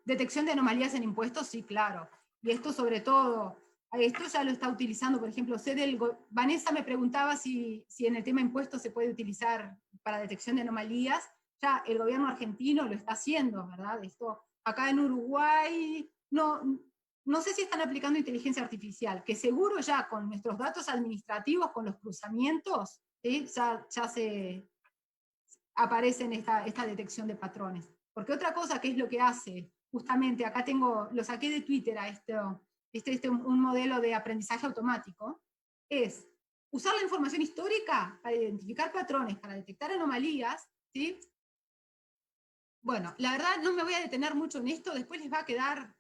Detección de anomalías en impuestos, sí, claro. Y esto sobre todo, esto ya lo está utilizando, por ejemplo, Vanessa me preguntaba si en el tema impuestos se puede utilizar para detección de anomalías. Ya el gobierno argentino lo está haciendo, ¿verdad? Esto, acá en Uruguay, no sé si están aplicando inteligencia artificial, que seguro ya con nuestros datos administrativos, con los cruzamientos, ¿sí? ya se aparecen esta detección de patrones. Porque otra cosa que es lo que hace, justamente acá lo saqué de Twitter a un modelo de aprendizaje automático, es usar la información histórica para identificar patrones, para detectar anomalías, ¿sí? Bueno, la verdad no me voy a detener mucho en esto, después les va a quedar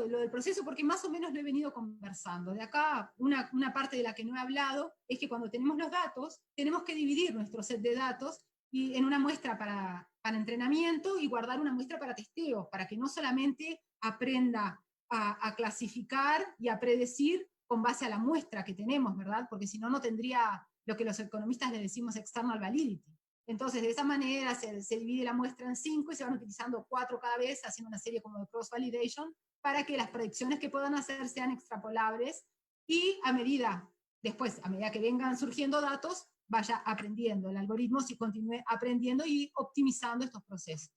lo del proceso, porque más o menos lo he venido conversando. De acá, una parte de la que no he hablado es que cuando tenemos los datos, tenemos que dividir nuestro set de datos y en una muestra para entrenamiento y guardar una muestra para testeo, para que no solamente aprenda a clasificar y a predecir con base a la muestra que tenemos, ¿verdad? Porque si no, no tendría lo que los economistas le decimos external validity. Entonces, de esa manera se divide la muestra en 5 y se van utilizando 4 cada vez, haciendo una serie como de cross-validation, para que las predicciones que puedan hacer sean extrapolables y a medida que vengan surgiendo datos, vaya aprendiendo el algoritmo, si continúe aprendiendo y optimizando estos procesos.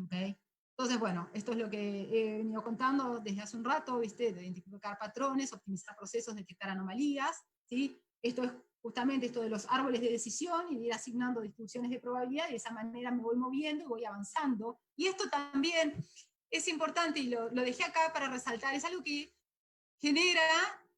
¿Okay? Entonces, bueno, esto es lo que he venido contando desde hace un rato, ¿viste? De identificar patrones, optimizar procesos, detectar anomalías, ¿sí? Esto es justamente esto de los árboles de decisión y de ir asignando distribuciones de probabilidad, y de esa manera me voy moviendo y voy avanzando. Y esto también es importante, y lo dejé acá para resaltar, es algo que genera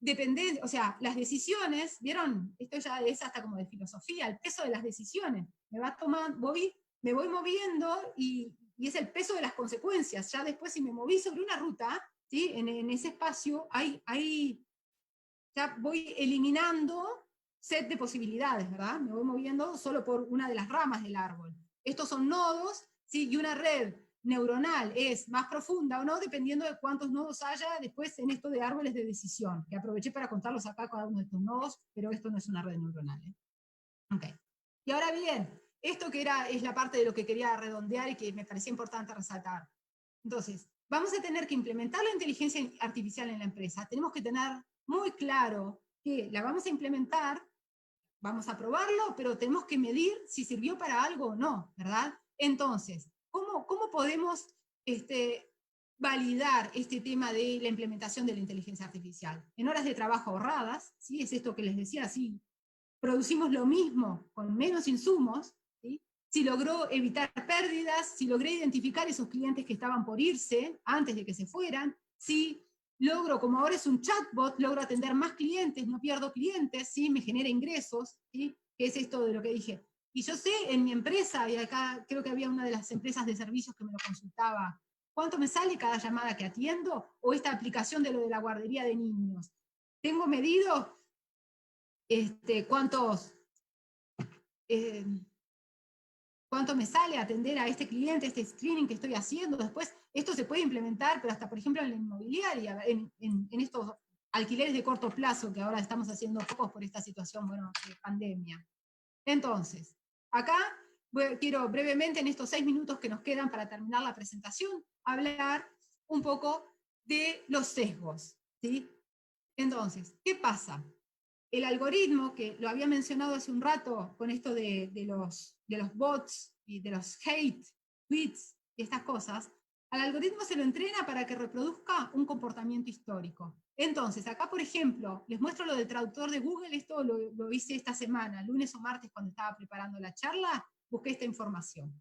dependencia, o sea, las decisiones, ¿vieron? Esto ya es hasta como de filosofía, el peso de las decisiones. Me voy moviendo y es el peso de las consecuencias. Ya después, si me moví sobre una ruta, ¿sí? en ese espacio, ya voy eliminando set de posibilidades, ¿verdad? Me voy moviendo solo por una de las ramas del árbol. Estos son nodos, ¿sí? Y una red neuronal es más profunda o no, dependiendo de cuántos nodos haya después en esto de árboles de decisión, que aproveché para contarlos acá cada uno de estos nodos, pero esto no es una red neuronal. Okay. Y ahora bien, esto que es la parte de lo que quería redondear y que me parecía importante resaltar. Entonces, vamos a tener que implementar la inteligencia artificial en la empresa. Tenemos que tener muy claro que la vamos a implementar, vamos a probarlo, pero tenemos que medir si sirvió para algo o no, ¿verdad? Entonces, ¿cómo podemos validar este tema de la implementación de la inteligencia artificial? En horas de trabajo ahorradas, ¿sí? Es esto que les decía, sí, producimos lo mismo con menos insumos, ¿sí? Si logró evitar pérdidas, si logré identificar esos clientes que estaban por irse antes de que se fueran, si logro, como ahora es un chatbot, logro atender más clientes, no pierdo clientes, ¿sí? Me genera ingresos, ¿sí? Que es esto de lo que dije. Y yo sé en mi empresa, y acá creo que había una de las empresas de servicios que me lo consultaba, ¿cuánto me sale cada llamada que atiendo? O esta aplicación de lo de la guardería de niños. Tengo medido cuánto me sale atender a este cliente, este screening que estoy haciendo. Después, esto se puede implementar, pero hasta, por ejemplo, en la inmobiliaria, en estos alquileres de corto plazo, que ahora estamos haciendo pocos por esta situación, bueno, de pandemia. Entonces, acá quiero brevemente, en estos 6 minutos que nos quedan para terminar la presentación, hablar un poco de los sesgos, ¿sí? Entonces, ¿qué pasa? El algoritmo, que lo había mencionado hace un rato con esto de los bots y de los hate tweets y estas cosas, al algoritmo se lo entrena para que reproduzca un comportamiento histórico. Entonces, acá, por ejemplo, les muestro lo del traductor de Google. Esto lo hice esta semana, lunes o martes, cuando estaba preparando la charla, busqué esta información.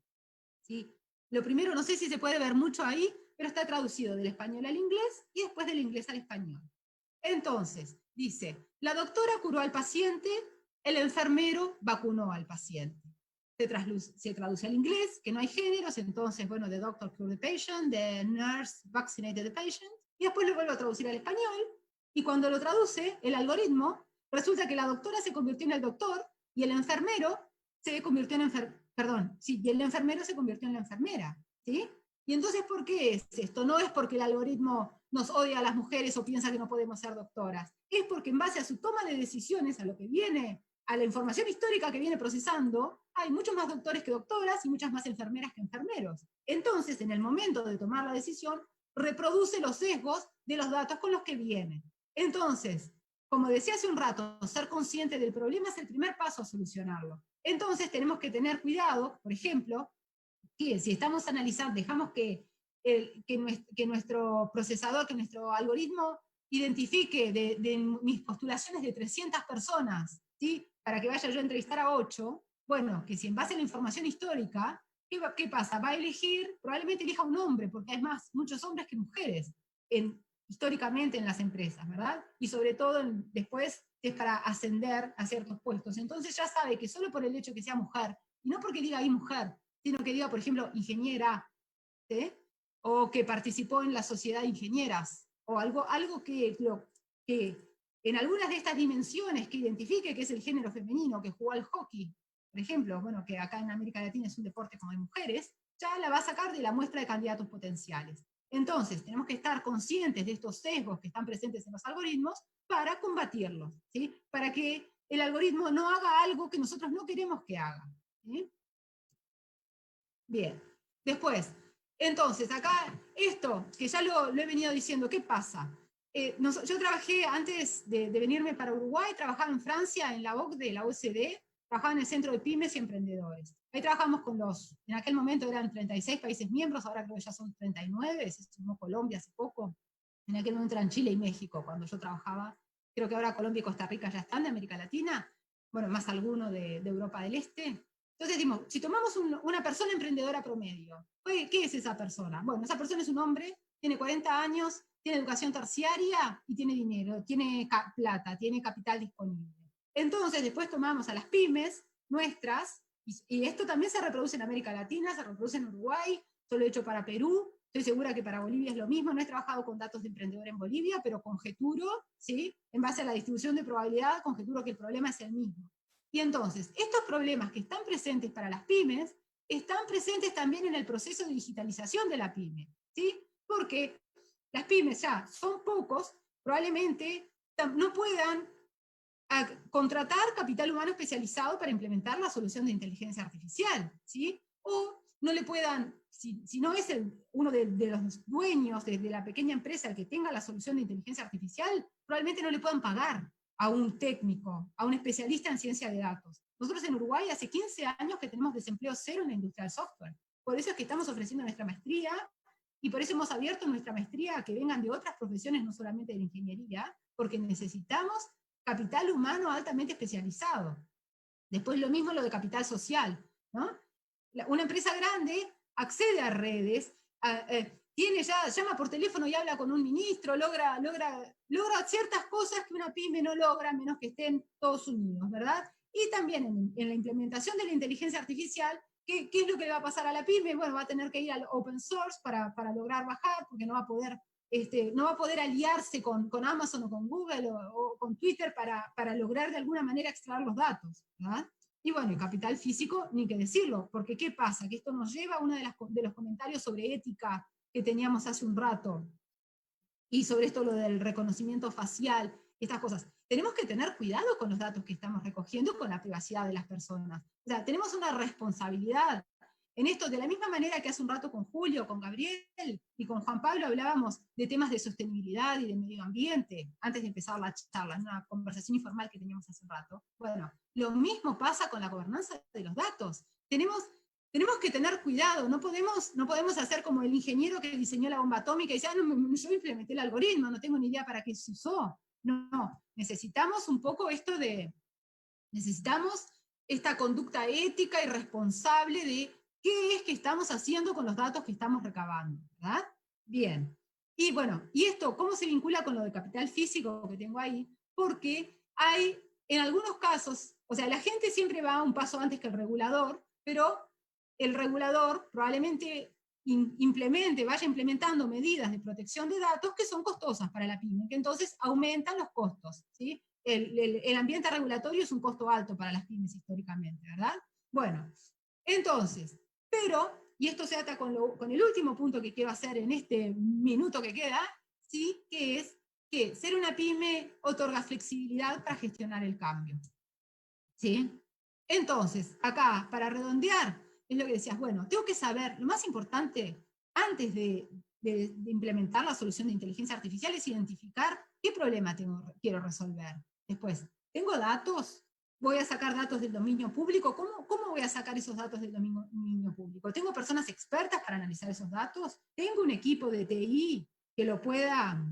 ¿Sí? Lo primero, no sé si se puede ver mucho ahí, pero está traducido del español al inglés y después del inglés al español. Entonces, dice, la doctora curó al paciente, el enfermero vacunó al paciente. Se traduce al inglés, que no hay géneros, entonces, bueno, the doctor cured the patient, the nurse vaccinated the patient, y después lo vuelve a traducir al español, y cuando lo traduce, el algoritmo, resulta que la doctora se convirtió en el doctor, y el enfermero se convirtió en y el enfermero se convirtió en la enfermera, ¿sí? Y entonces, ¿por qué es esto? No es porque el algoritmo nos odia a las mujeres o piensa que no podemos ser doctoras, es porque en base a su toma de decisiones, a lo que viene, a la información histórica que viene procesando, hay muchos más doctores que doctoras y muchas más enfermeras que enfermeros. Entonces, en el momento de tomar la decisión, reproduce los sesgos de los datos con los que viene. Entonces, como decía hace un rato, ser consciente del problema es el primer paso a solucionarlo. Entonces, tenemos que tener cuidado, por ejemplo, que si estamos analizando, dejamos que nuestro procesador, que nuestro algoritmo identifique de mis postulaciones de 300 personas, ¿sí? Para que vaya yo a entrevistar a 8, bueno, que si en base a la información histórica, ¿qué pasa? Va a elegir, probablemente elija un hombre, porque hay muchos hombres que mujeres históricamente en las empresas, ¿verdad? Y sobre todo después es para ascender a ciertos puestos. Entonces ya sabe que solo por el hecho que sea mujer, y no porque diga ahí mujer, sino que diga, por ejemplo, ingeniera, ¿sí? O que participó en la sociedad de ingenieras, o algo que en algunas de estas dimensiones que identifique que es el género femenino, que jugó al hockey, por ejemplo, bueno, que acá en América Latina es un deporte como de mujeres, ya la va a sacar de la muestra de candidatos potenciales. Entonces, tenemos que estar conscientes de estos sesgos que están presentes en los algoritmos para combatirlos, ¿sí? Para que el algoritmo no haga algo que nosotros no queremos que haga, ¿sí? Bien, después, entonces, acá, esto, que ya lo he venido diciendo, ¿qué pasa? Yo trabajé, antes de venirme para Uruguay, trabajaba en Francia, en la OCDE, la OCDE, trabajaba en el Centro de Pymes y Emprendedores. Ahí trabajamos con en aquel momento eran 36 países miembros, ahora creo que ya son 39, se sumó Colombia hace poco, en aquel momento eran Chile y México, cuando yo trabajaba, creo que ahora Colombia y Costa Rica ya están de América Latina, bueno, más alguno de Europa del Este. Entonces decimos, si tomamos una persona emprendedora promedio, ¿qué es esa persona? Bueno, esa persona es un hombre, tiene 40 años, tiene educación terciaria y tiene dinero, tiene plata, tiene capital disponible. Entonces después tomamos a las pymes nuestras, y esto también se reproduce en América Latina, se reproduce en Uruguay, yo lo he hecho para Perú, estoy segura que para Bolivia es lo mismo, no he trabajado con datos de emprendedor en Bolivia, pero conjeturo, ¿sí? En base a la distribución de probabilidad, conjeturo que el problema es el mismo. Y entonces, estos problemas que están presentes para las pymes, están presentes también en el proceso de digitalización de la pyme, ¿sí? Porque las pymes ya son pocos, probablemente no puedan contratar capital humano especializado para implementar la solución de inteligencia artificial, ¿sí? O no le puedan, si no es uno de los dueños de la pequeña empresa el que tenga la solución de inteligencia artificial, probablemente no le puedan pagar a un técnico, a un especialista en ciencia de datos. Nosotros en Uruguay hace 15 años que tenemos desempleo cero en la industria del software. Por eso es que estamos ofreciendo nuestra maestría, y por eso hemos abierto nuestra maestría a que vengan de otras profesiones, no solamente de la ingeniería, porque necesitamos capital humano altamente especializado. Después lo mismo lo de capital social, ¿no? Una empresa grande accede a redes, llama por teléfono y habla con un ministro, logra ciertas cosas que una pyme no logra, menos que estén todos unidos, ¿verdad? Y también en la implementación de la inteligencia artificial, ¿qué es lo que le va a pasar a la pyme? Bueno, va a tener que ir al open source para lograr bajar, porque no va a poder aliarse con Amazon o con Google o con Twitter para lograr de alguna manera extraer los datos, ¿verdad? Y bueno, el capital físico, ni que decirlo, porque ¿qué pasa? Que esto nos lleva a uno de los comentarios sobre ética que teníamos hace un rato, y sobre esto lo del reconocimiento facial, estas cosas. Tenemos que tener cuidado con los datos que estamos recogiendo, con la privacidad de las personas. O sea, tenemos una responsabilidad en esto, de la misma manera que hace un rato con Julio, con Gabriel y con Juan Pablo hablábamos de temas de sostenibilidad y de medio ambiente, antes de empezar la charla, en una conversación informal que teníamos hace un rato. Bueno, lo mismo pasa con la gobernanza de los datos. Tenemos que tener cuidado, no podemos hacer como el ingeniero que diseñó la bomba atómica y dice, yo implementé el algoritmo, no tengo ni idea para qué se usó. No, necesitamos un poco necesitamos esta conducta ética y responsable de qué es que estamos haciendo con los datos que estamos recabando, ¿verdad? Bien. Y bueno, ¿y esto cómo se vincula con lo de capital físico que tengo ahí? Porque hay, en algunos casos, o sea, la gente siempre va un paso antes que el regulador, pero el regulador probablemente vaya implementando medidas de protección de datos que son costosas para la pyme, que entonces aumentan los costos, ¿sí? El ambiente regulatorio es un costo alto para las pymes históricamente, ¿verdad? Bueno, entonces, y esto se ata con el último punto que quiero hacer en este minuto que queda, ¿sí? Que es que ser una pyme otorga flexibilidad para gestionar el cambio, ¿sí? Entonces, acá, para redondear, es lo que decías, bueno, tengo que saber, lo más importante, antes de implementar la solución de inteligencia artificial, es identificar qué problema quiero resolver. Después, ¿tengo datos? ¿Voy a sacar datos del dominio público? ¿Cómo voy a sacar esos datos del dominio público? ¿Tengo personas expertas para analizar esos datos? ¿Tengo un equipo de TI que lo pueda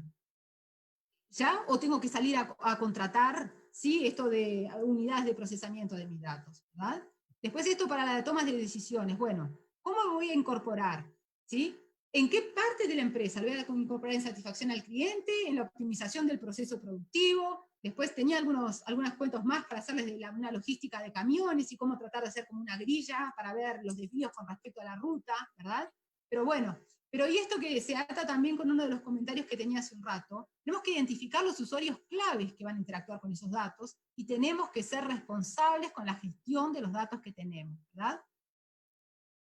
ya? ¿O tengo que salir a contratar, ¿sí? Esto de unidades de procesamiento de mis datos, ¿verdad? Después esto para la toma de decisiones. Bueno, ¿cómo me voy a incorporar? ¿Sí? ¿En qué parte de la empresa? ¿Lo voy a incorporar en satisfacción al cliente? ¿En la optimización del proceso productivo? Después tenía algunos cuentos más para hacerles una logística de camiones y cómo tratar de hacer como una grilla para ver los desvíos con respecto a la ruta, ¿verdad? Pero bueno, y esto que se ata también con uno de los comentarios que tenía hace un rato, tenemos que identificar los usuarios claves que van a interactuar con esos datos y tenemos que ser responsables con la gestión de los datos que tenemos, ¿verdad?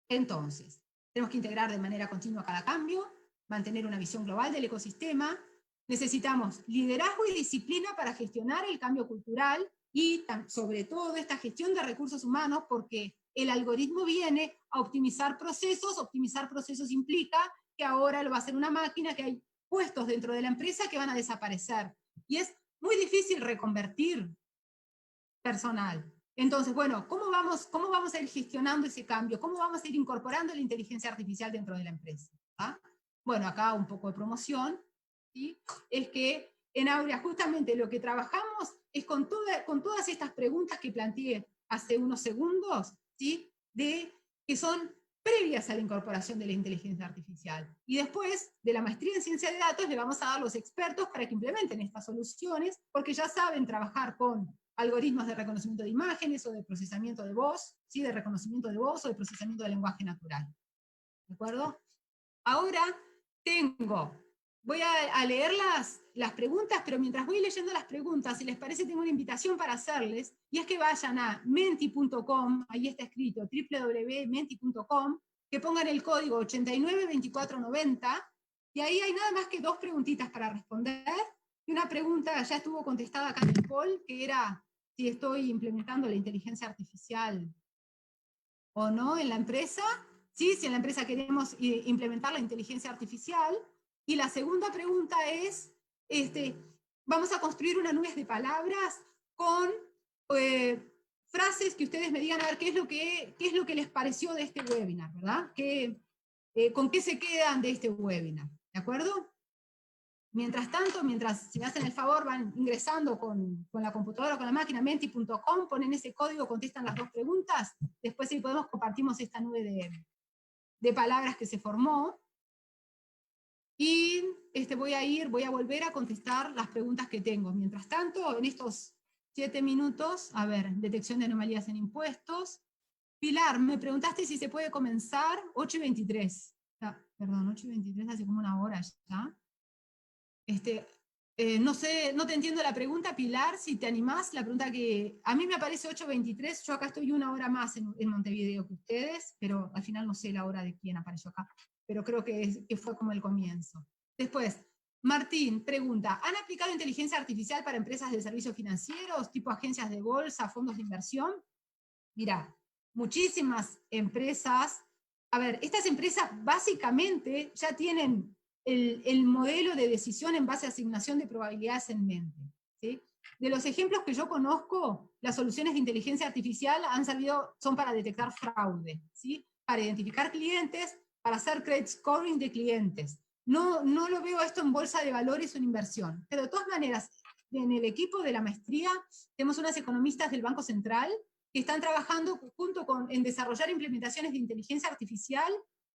Entonces, tenemos que integrar de manera continua cada cambio, mantener una visión global del ecosistema, necesitamos liderazgo y disciplina para gestionar el cambio cultural y sobre todo esta gestión de recursos humanos, porque el algoritmo viene a optimizar procesos implica que ahora lo va a hacer una máquina, que hay puestos dentro de la empresa que van a desaparecer. Y es muy difícil reconvertir personal. Entonces, bueno, ¿cómo vamos a ir gestionando ese cambio? ¿Cómo vamos a ir incorporando la inteligencia artificial dentro de la empresa? ¿Ah? Bueno, acá un poco de promoción, ¿sí? Es que en Aurea justamente lo que trabajamos es con todas estas preguntas que planteé hace unos segundos, ¿sí? Que son previas a la incorporación de la inteligencia artificial. Y después de la maestría en ciencia de datos le vamos a dar a los expertos para que implementen estas soluciones, porque ya saben trabajar con algoritmos de reconocimiento de imágenes o de procesamiento de voz, ¿sí? De reconocimiento de voz o de procesamiento de lenguaje natural. ¿De acuerdo? Ahora voy a leer las preguntas, pero mientras voy leyendo las preguntas, si les parece, tengo una invitación para hacerles, y es que vayan a menti.com, ahí está escrito, www.menti.com, que pongan el código 892490, y ahí hay nada más que 2 preguntitas para responder, y una pregunta ya estuvo contestada acá en el poll, que era si estoy implementando la inteligencia artificial o no en la empresa, ¿sí? Si en la empresa queremos implementar la inteligencia artificial. Y la segunda pregunta es, vamos a construir una nube de palabras con frases que ustedes me digan a ver qué es lo que les pareció de este webinar, ¿verdad? ¿Con qué se quedan de este webinar? ¿De acuerdo? Mientras tanto, si me hacen el favor, van ingresando con la computadora o con la máquina, menti.com, ponen ese código, contestan las 2 preguntas, después si podemos compartimos esta nube de palabras que se formó, y voy a volver a contestar las preguntas que tengo. Mientras tanto, en estos 7 minutos, a ver, detección de anomalías en impuestos. Pilar, me preguntaste si se puede comenzar 8:23. Perdón, 8:23, hace como una hora ya. No sé, no te entiendo la pregunta, Pilar, si te animás, la pregunta que a mí me aparece 8:23, yo acá estoy 1 hora más en Montevideo que ustedes, pero al final no sé la hora de quién apareció acá, pero creo que fue como el comienzo. Después, Martín pregunta, ¿han aplicado inteligencia artificial para empresas de servicios financieros, tipo agencias de bolsa, fondos de inversión? Mira, muchísimas empresas, a ver, estas empresas básicamente ya tienen el modelo de decisión en base a asignación de probabilidades en mente, ¿sí? De los ejemplos que yo conozco, las soluciones de inteligencia artificial son para detectar fraude, ¿sí? Para identificar clientes, para hacer credit scoring de clientes. No lo veo esto en bolsa de valores o en inversión, pero de todas maneras, en el equipo de la maestría tenemos unas economistas del Banco Central que están trabajando en desarrollar implementaciones de inteligencia artificial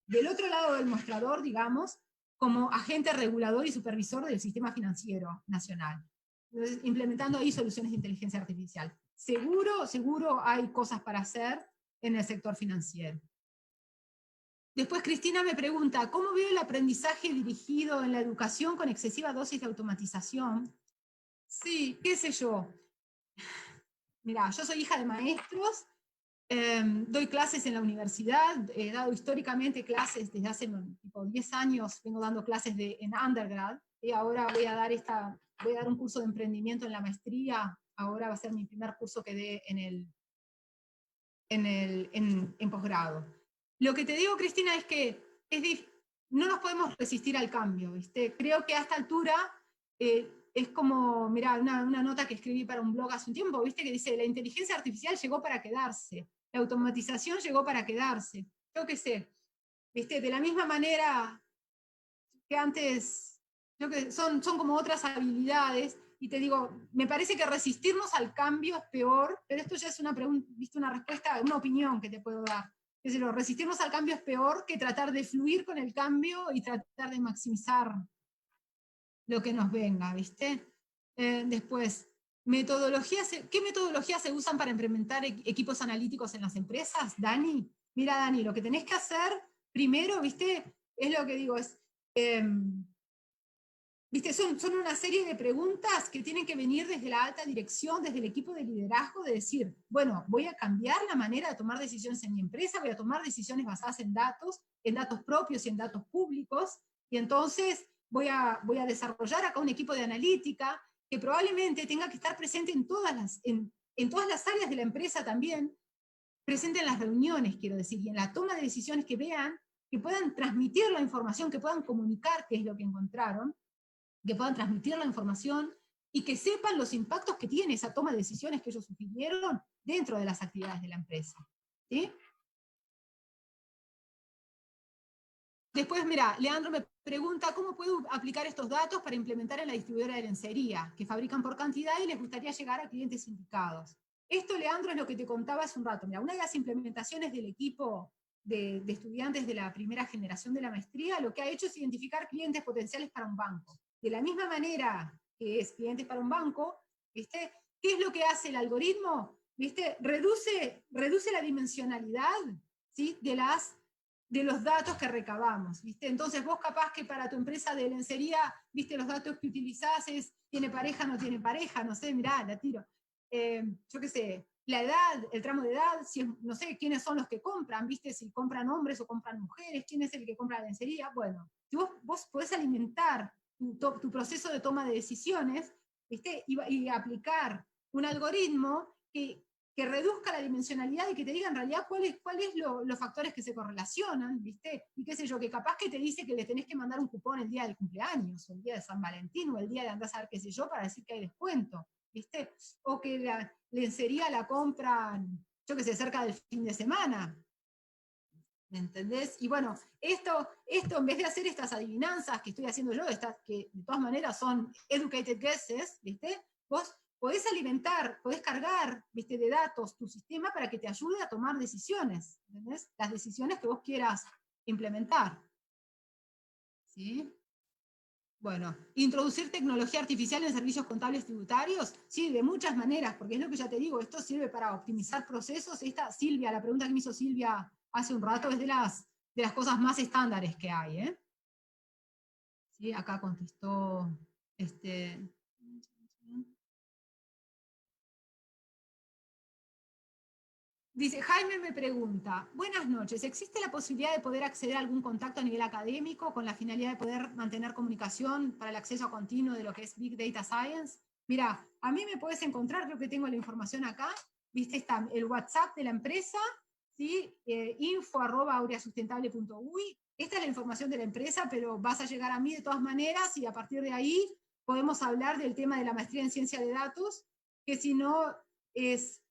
del otro lado del mostrador, digamos, como agente regulador y supervisor del sistema financiero nacional. Entonces, implementando ahí soluciones de inteligencia artificial. Seguro hay cosas para hacer en el sector financiero. Después Cristina me pregunta, ¿cómo veo el aprendizaje dirigido en la educación con excesiva dosis de automatización? Sí, qué sé yo. Mirá, yo soy hija de maestros, doy clases en la universidad, he dado históricamente clases desde hace tipo 10 años, vengo dando clases en undergrad, y ahora voy a dar un curso de emprendimiento en la maestría, ahora va a ser mi primer curso que dé en posgrado. Lo que te digo, Cristina, es que no nos podemos resistir al cambio, ¿viste? Creo que a esta altura es como, mirá, una nota que escribí para un blog hace un tiempo, ¿viste? Que dice, la inteligencia artificial llegó para quedarse, la automatización llegó para quedarse. Yo qué sé, ¿viste? De la misma manera que antes, son como otras habilidades, y te digo, me parece que resistirnos al cambio es peor, pero esto ya es una pregunta, ¿viste? Una respuesta, una opinión que te puedo dar. Es decir, resistirnos al cambio es peor que tratar de fluir con el cambio y tratar de maximizar lo que nos venga, ¿viste? Después, ¿qué metodologías se usan para implementar equipos analíticos en las empresas, Dani? Mira, Dani, lo que tenés que hacer primero, ¿viste? Es lo que digo, ¿viste? Son una serie de preguntas que tienen que venir desde la alta dirección, desde el equipo de liderazgo, de decir, bueno, voy a cambiar la manera de tomar decisiones en mi empresa, voy a tomar decisiones basadas en datos propios y en datos públicos, y entonces voy a desarrollar acá un equipo de analítica que probablemente tenga que estar presente en todas las áreas de la empresa también, presente en las reuniones, quiero decir, y en la toma de decisiones, que vean, que puedan transmitir la información, que puedan comunicar qué es lo que encontraron, que puedan transmitir la información y que sepan los impactos que tiene esa toma de decisiones que ellos sugirieron dentro de las actividades de la empresa. ¿Sí? Después, mira, Leandro me pregunta, ¿cómo puedo aplicar estos datos para implementar en la distribuidora de lencería, que fabrican por cantidad y les gustaría llegar a clientes indicados? Esto, Leandro, es lo que te contaba hace un rato. Mira, una de las implementaciones del equipo de estudiantes de la primera generación de la maestría, lo que ha hecho es identificar clientes potenciales para un banco. De la misma manera que es clientes para un banco, ¿viste? ¿Qué es lo que hace el algoritmo? ¿Viste? Reduce la dimensionalidad, ¿sí? de los datos que recabamos, ¿viste? Entonces vos capaz que para tu empresa de lencería, ¿viste? Los datos que utilizás ¿tiene pareja, no tiene pareja? No sé, mirá, la tiro. Yo qué sé, la edad, el tramo de edad, no sé quiénes son los que compran, ¿viste? Si compran hombres o compran mujeres, quién es el que compra la lencería. Bueno, si vos podés alimentar tu proceso de toma de decisiones, ¿viste? Y aplicar un algoritmo que reduzca la dimensionalidad y que te diga en realidad cuáles los factores que se correlacionan, ¿viste? Y qué sé yo, que capaz que te dice que le tenés que mandar un cupón el día del cumpleaños, o el día de San Valentín, o el día de andar a saber qué sé yo, para decir que hay descuento, ¿viste? O que la lencería la compran, yo qué sé, cerca del fin de semana. ¿Me entendés? Y bueno, esto en vez de hacer estas adivinanzas que estoy haciendo yo, que de todas maneras son educated guesses, ¿viste? Vos podés alimentar, podés cargar, ¿viste? De datos tu sistema para que te ayude a tomar decisiones, ¿entendés? Las decisiones que vos quieras implementar. ¿Sí? Bueno, introducir tecnología artificial en servicios contables tributarios, sí, de muchas maneras, porque es lo que ya te digo, esto sirve para optimizar procesos. Silvia, la pregunta que me hizo Silvia hace un rato es de las cosas más estándares que hay, ¿eh? Sí, acá contestó Dice, Jaime me pregunta, buenas noches, ¿existe la posibilidad de poder acceder a algún contacto a nivel académico con la finalidad de poder mantener comunicación para el acceso continuo de lo que es Big Data Science? Mira, a mí me puedes encontrar, creo que tengo la información acá, ¿viste? Está el WhatsApp de la empresa, ¿sí? info@aureasustentable.uy. Esta es la información de la empresa, pero vas a llegar a mí de todas maneras y a partir de ahí podemos hablar del tema de la maestría en ciencia de datos, que si no es...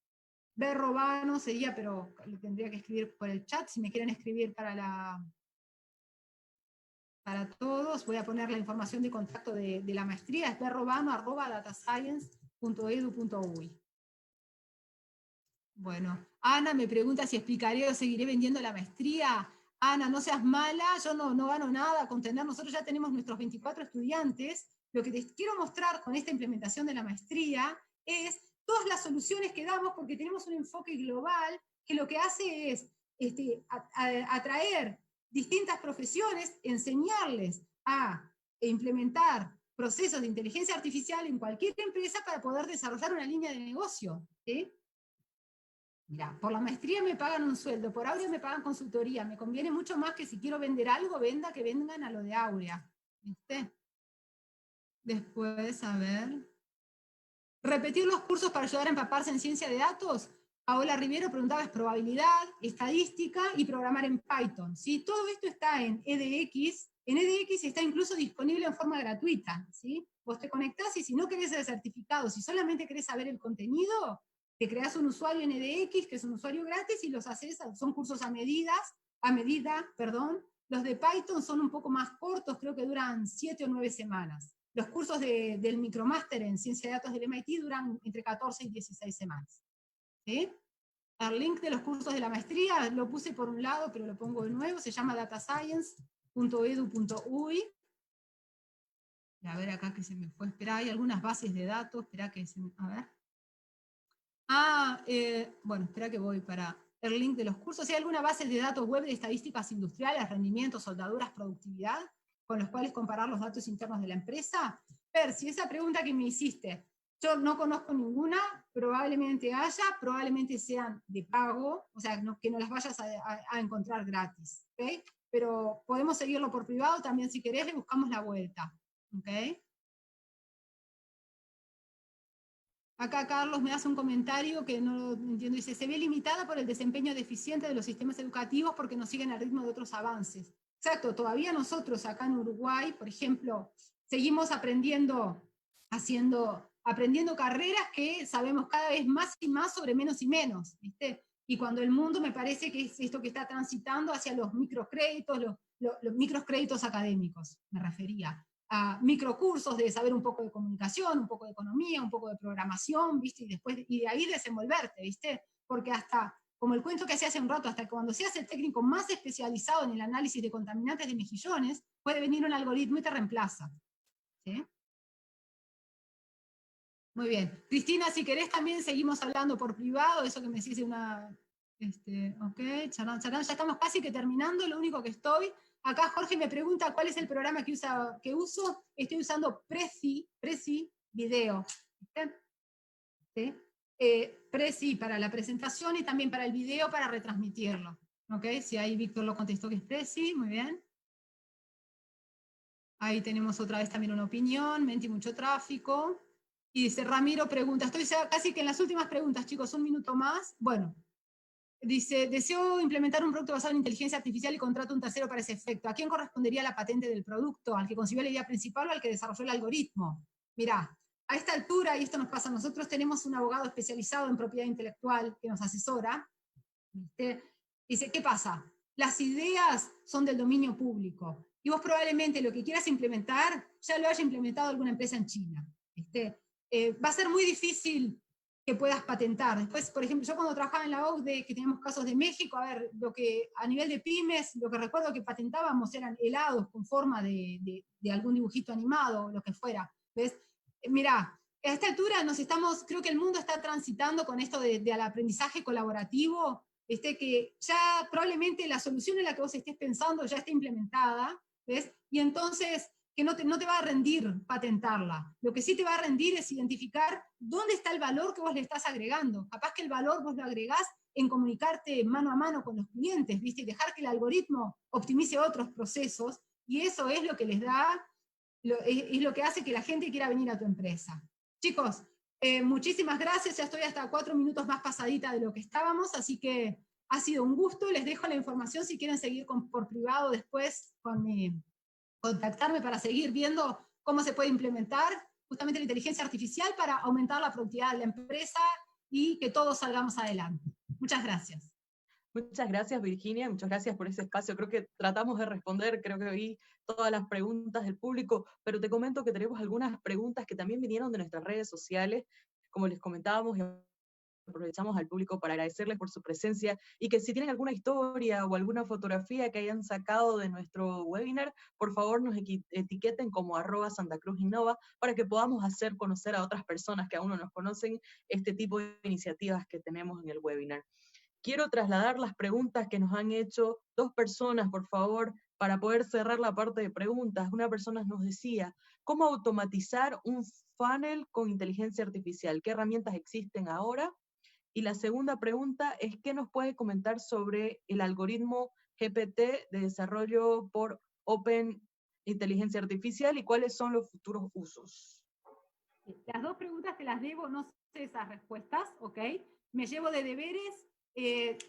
Berrobano sería, pero lo tendría que escribir por el chat. Si me quieren escribir para todos, voy a poner la información de contacto de la maestría, es berrobano@datascience.edu.uy. Bueno, Ana me pregunta si explicaré o seguiré vendiendo la maestría. Ana, no seas mala, yo no gano nada con tener, nosotros ya tenemos nuestros 24 estudiantes. Lo que te quiero mostrar con esta implementación de la maestría es todas las soluciones que damos, porque tenemos un enfoque global que lo que hace es atraer distintas profesiones, enseñarles a implementar procesos de inteligencia artificial en cualquier empresa para poder desarrollar una línea de negocio. ¿Sí? Mira, por la maestría me pagan un sueldo, por Aurea me pagan consultoría, me conviene mucho más que si quiero vender algo, que vengan a lo de Aurea. ¿Viste? Después, a ver. Repetir los cursos para ayudar a empaparse en ciencia de datos. Paola Riviero preguntaba, es probabilidad, estadística y programar en Python. ¿Sí? Todo esto está en edX. En edX está incluso disponible en forma gratuita. ¿Sí? Vos te conectás y si no querés el certificado, si solamente querés saber el contenido, te creás un usuario en edX, que es un usuario gratis, y los haces, son cursos a medida. Los de Python son un poco más cortos, creo que duran 7 o 9 semanas. Los cursos del micromáster en ciencia de datos del MIT duran entre 14 y 16 semanas. ¿Sí? El link de los cursos de la maestría lo puse por un lado, pero lo pongo de nuevo, se llama datascience.edu.uy. A ver acá que se me fue, espera, hay algunas bases de datos, espera que se me, a ver. Bueno, espera que voy para el link de los cursos. Si hay alguna base de datos web de estadísticas industriales, rendimientos, soldaduras, productividad, con los cuales comparar los datos internos de la empresa. Percy, esa pregunta que me hiciste, yo no conozco ninguna, probablemente haya, probablemente sean de pago, o sea, que no las vayas a encontrar gratis, ¿ok? Pero podemos seguirlo por privado, también si querés le buscamos la vuelta, ¿ok? Acá Carlos me hace un comentario que no lo entiendo, dice, se ve limitada por el desempeño deficiente de los sistemas educativos porque no siguen el ritmo de otros avances. Exacto, todavía nosotros acá en Uruguay, por ejemplo, seguimos aprendiendo carreras que sabemos cada vez más y más sobre menos y menos, ¿viste? Y cuando el mundo me parece que es esto que está transitando hacia los microcréditos, los microcréditos académicos, me refería. A microcursos de saber un poco de comunicación, un poco de economía, un poco de programación, ¿viste? Y de ahí desenvolverte, ¿viste? Porque hasta, como el cuento que hacía hace un rato, hasta cuando seas el técnico más especializado en el análisis de contaminantes de mejillones, puede venir un algoritmo y te reemplaza. ¿Sí? Muy bien. Cristina, si querés también seguimos hablando por privado, eso que me decís de una... ok, charán, charán, ya estamos casi que terminando, lo único que estoy... Acá Jorge me pregunta cuál es el programa que uso. Estoy usando Prezi Video. ¿Sí? Prezi para la presentación y también para el video para retransmitirlo. ¿Ok? Si ahí Víctor lo contestó que es Prezi, muy bien. Ahí tenemos otra vez también una opinión, mente y mucho tráfico. Y dice, Ramiro pregunta, estoy casi que en las últimas preguntas, chicos, un minuto más. Bueno, dice, deseo implementar un producto basado en inteligencia artificial y contrato un tercero para ese efecto. ¿A quién correspondería la patente del producto? ¿Al que concibió la idea principal o al que desarrolló el algoritmo? Mirá, a esta altura, y esto nos pasa, nosotros tenemos un abogado especializado en propiedad intelectual que nos asesora. ¿Viste? Dice, ¿qué pasa? Las ideas son del dominio público. Y vos probablemente lo que quieras implementar, ya lo haya implementado alguna empresa en China. ¿Viste? Va a ser muy difícil que puedas patentar. Después, por ejemplo, yo cuando trabajaba en la OCDE, que teníamos casos de México, a ver, lo que a nivel de pymes, lo que recuerdo que patentábamos eran helados con forma de algún dibujito animado, o lo que fuera. ¿Ves? Mirá, a esta altura creo que el mundo está transitando con esto del aprendizaje colaborativo, que ya probablemente la solución en la que vos estés pensando ya está implementada, ¿ves? Y entonces que no te va a rendir patentarla. Lo que sí te va a rendir es identificar dónde está el valor que vos le estás agregando. Capaz que el valor vos lo agregás en comunicarte mano a mano con los clientes, ¿viste? Y dejar que el algoritmo optimice otros procesos, y eso es lo que les da, es lo que hace que la gente quiera venir a tu empresa. Chicos, muchísimas gracias, ya estoy hasta 4 minutos más pasadita de lo que estábamos, así que ha sido un gusto, les dejo la información si quieren seguir por privado después contactarme para seguir viendo cómo se puede implementar justamente la inteligencia artificial para aumentar la productividad de la empresa y que todos salgamos adelante. Muchas gracias. Muchas gracias, Virginia, muchas gracias por ese espacio. Creo que tratamos de responder, creo que oí todas las preguntas del público, pero te comento que tenemos algunas preguntas que también vinieron de nuestras redes sociales, como les comentábamos, y aprovechamos al público para agradecerles por su presencia, y que si tienen alguna historia o alguna fotografía que hayan sacado de nuestro webinar, por favor nos etiqueten como @SantaCruzInnova para que podamos hacer conocer a otras personas que aún no nos conocen este tipo de iniciativas que tenemos en el webinar. quiero trasladar las preguntas que nos han hecho 2 personas, por favor, para poder cerrar la parte de preguntas. Una persona nos decía, ¿cómo automatizar un funnel con inteligencia artificial? ¿Qué herramientas existen ahora? Y la segunda pregunta es, ¿qué nos puede comentar sobre el algoritmo GPT de desarrollo por Open Inteligencia Artificial y cuáles son los futuros usos? Las 2 preguntas te las debo, no sé esas respuestas, ¿ok? Me llevo de deberes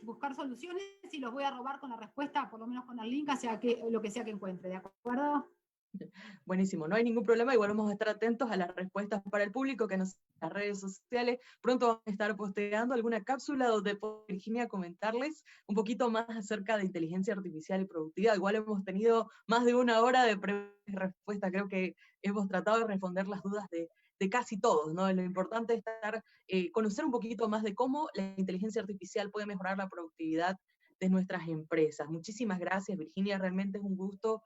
buscar soluciones y los voy a robar con la respuesta, por lo menos con el link, hacia lo que sea que encuentre, ¿de acuerdo? Buenísimo, no hay ningún problema, igual vamos a estar atentos a las respuestas para el público que nos sigue en las redes sociales. Pronto vamos a estar posteando alguna cápsula donde pueda Virginia comentarles un poquito más acerca de inteligencia artificial y productividad. Igual hemos tenido más de 1 hora de preguntas y respuestas, creo que hemos tratado de responder las dudas de casi todos, ¿no? Lo importante es conocer un poquito más de cómo la inteligencia artificial puede mejorar la productividad de nuestras empresas. Muchísimas gracias, Virginia, realmente es un gusto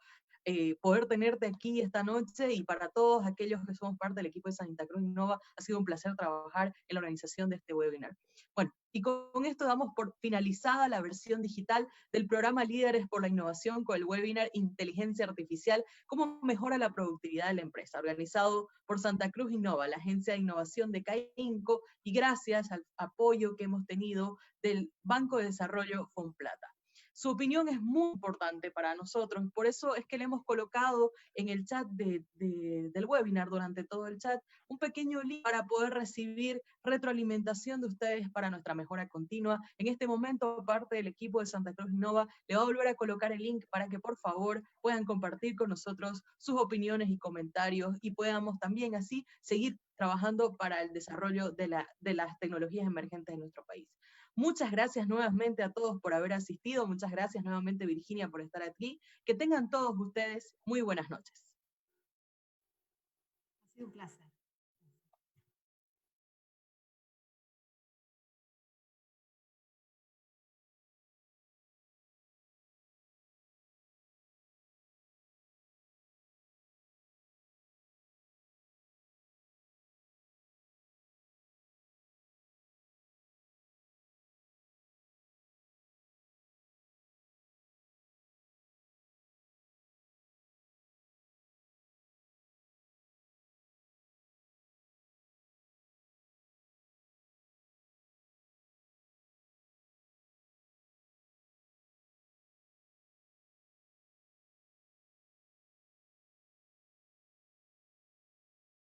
poder tenerte aquí esta noche, y para todos aquellos que somos parte del equipo de Santa Cruz Innova, ha sido un placer trabajar en la organización de este webinar. Bueno, y con esto damos por finalizada la versión digital del programa Líderes por la Innovación con el webinar Inteligencia Artificial, cómo mejora la productividad de la empresa, organizado por Santa Cruz Innova, la agencia de innovación de CAINCO, y gracias al apoyo que hemos tenido del Banco de Desarrollo Fomplata. Su opinión es muy importante para nosotros, por eso es que le hemos colocado en el chat del webinar, durante todo el chat, un pequeño link para poder recibir retroalimentación de ustedes para nuestra mejora continua. En este momento, parte del equipo de Santa Cruz Innova le va a volver a colocar el link para que por favor puedan compartir con nosotros sus opiniones y comentarios, y podamos también así seguir trabajando para el desarrollo de las tecnologías emergentes de nuestro país. Muchas gracias nuevamente a todos por haber asistido, muchas gracias nuevamente Virginia por estar aquí, que tengan todos ustedes muy buenas noches. Ha sido un placer.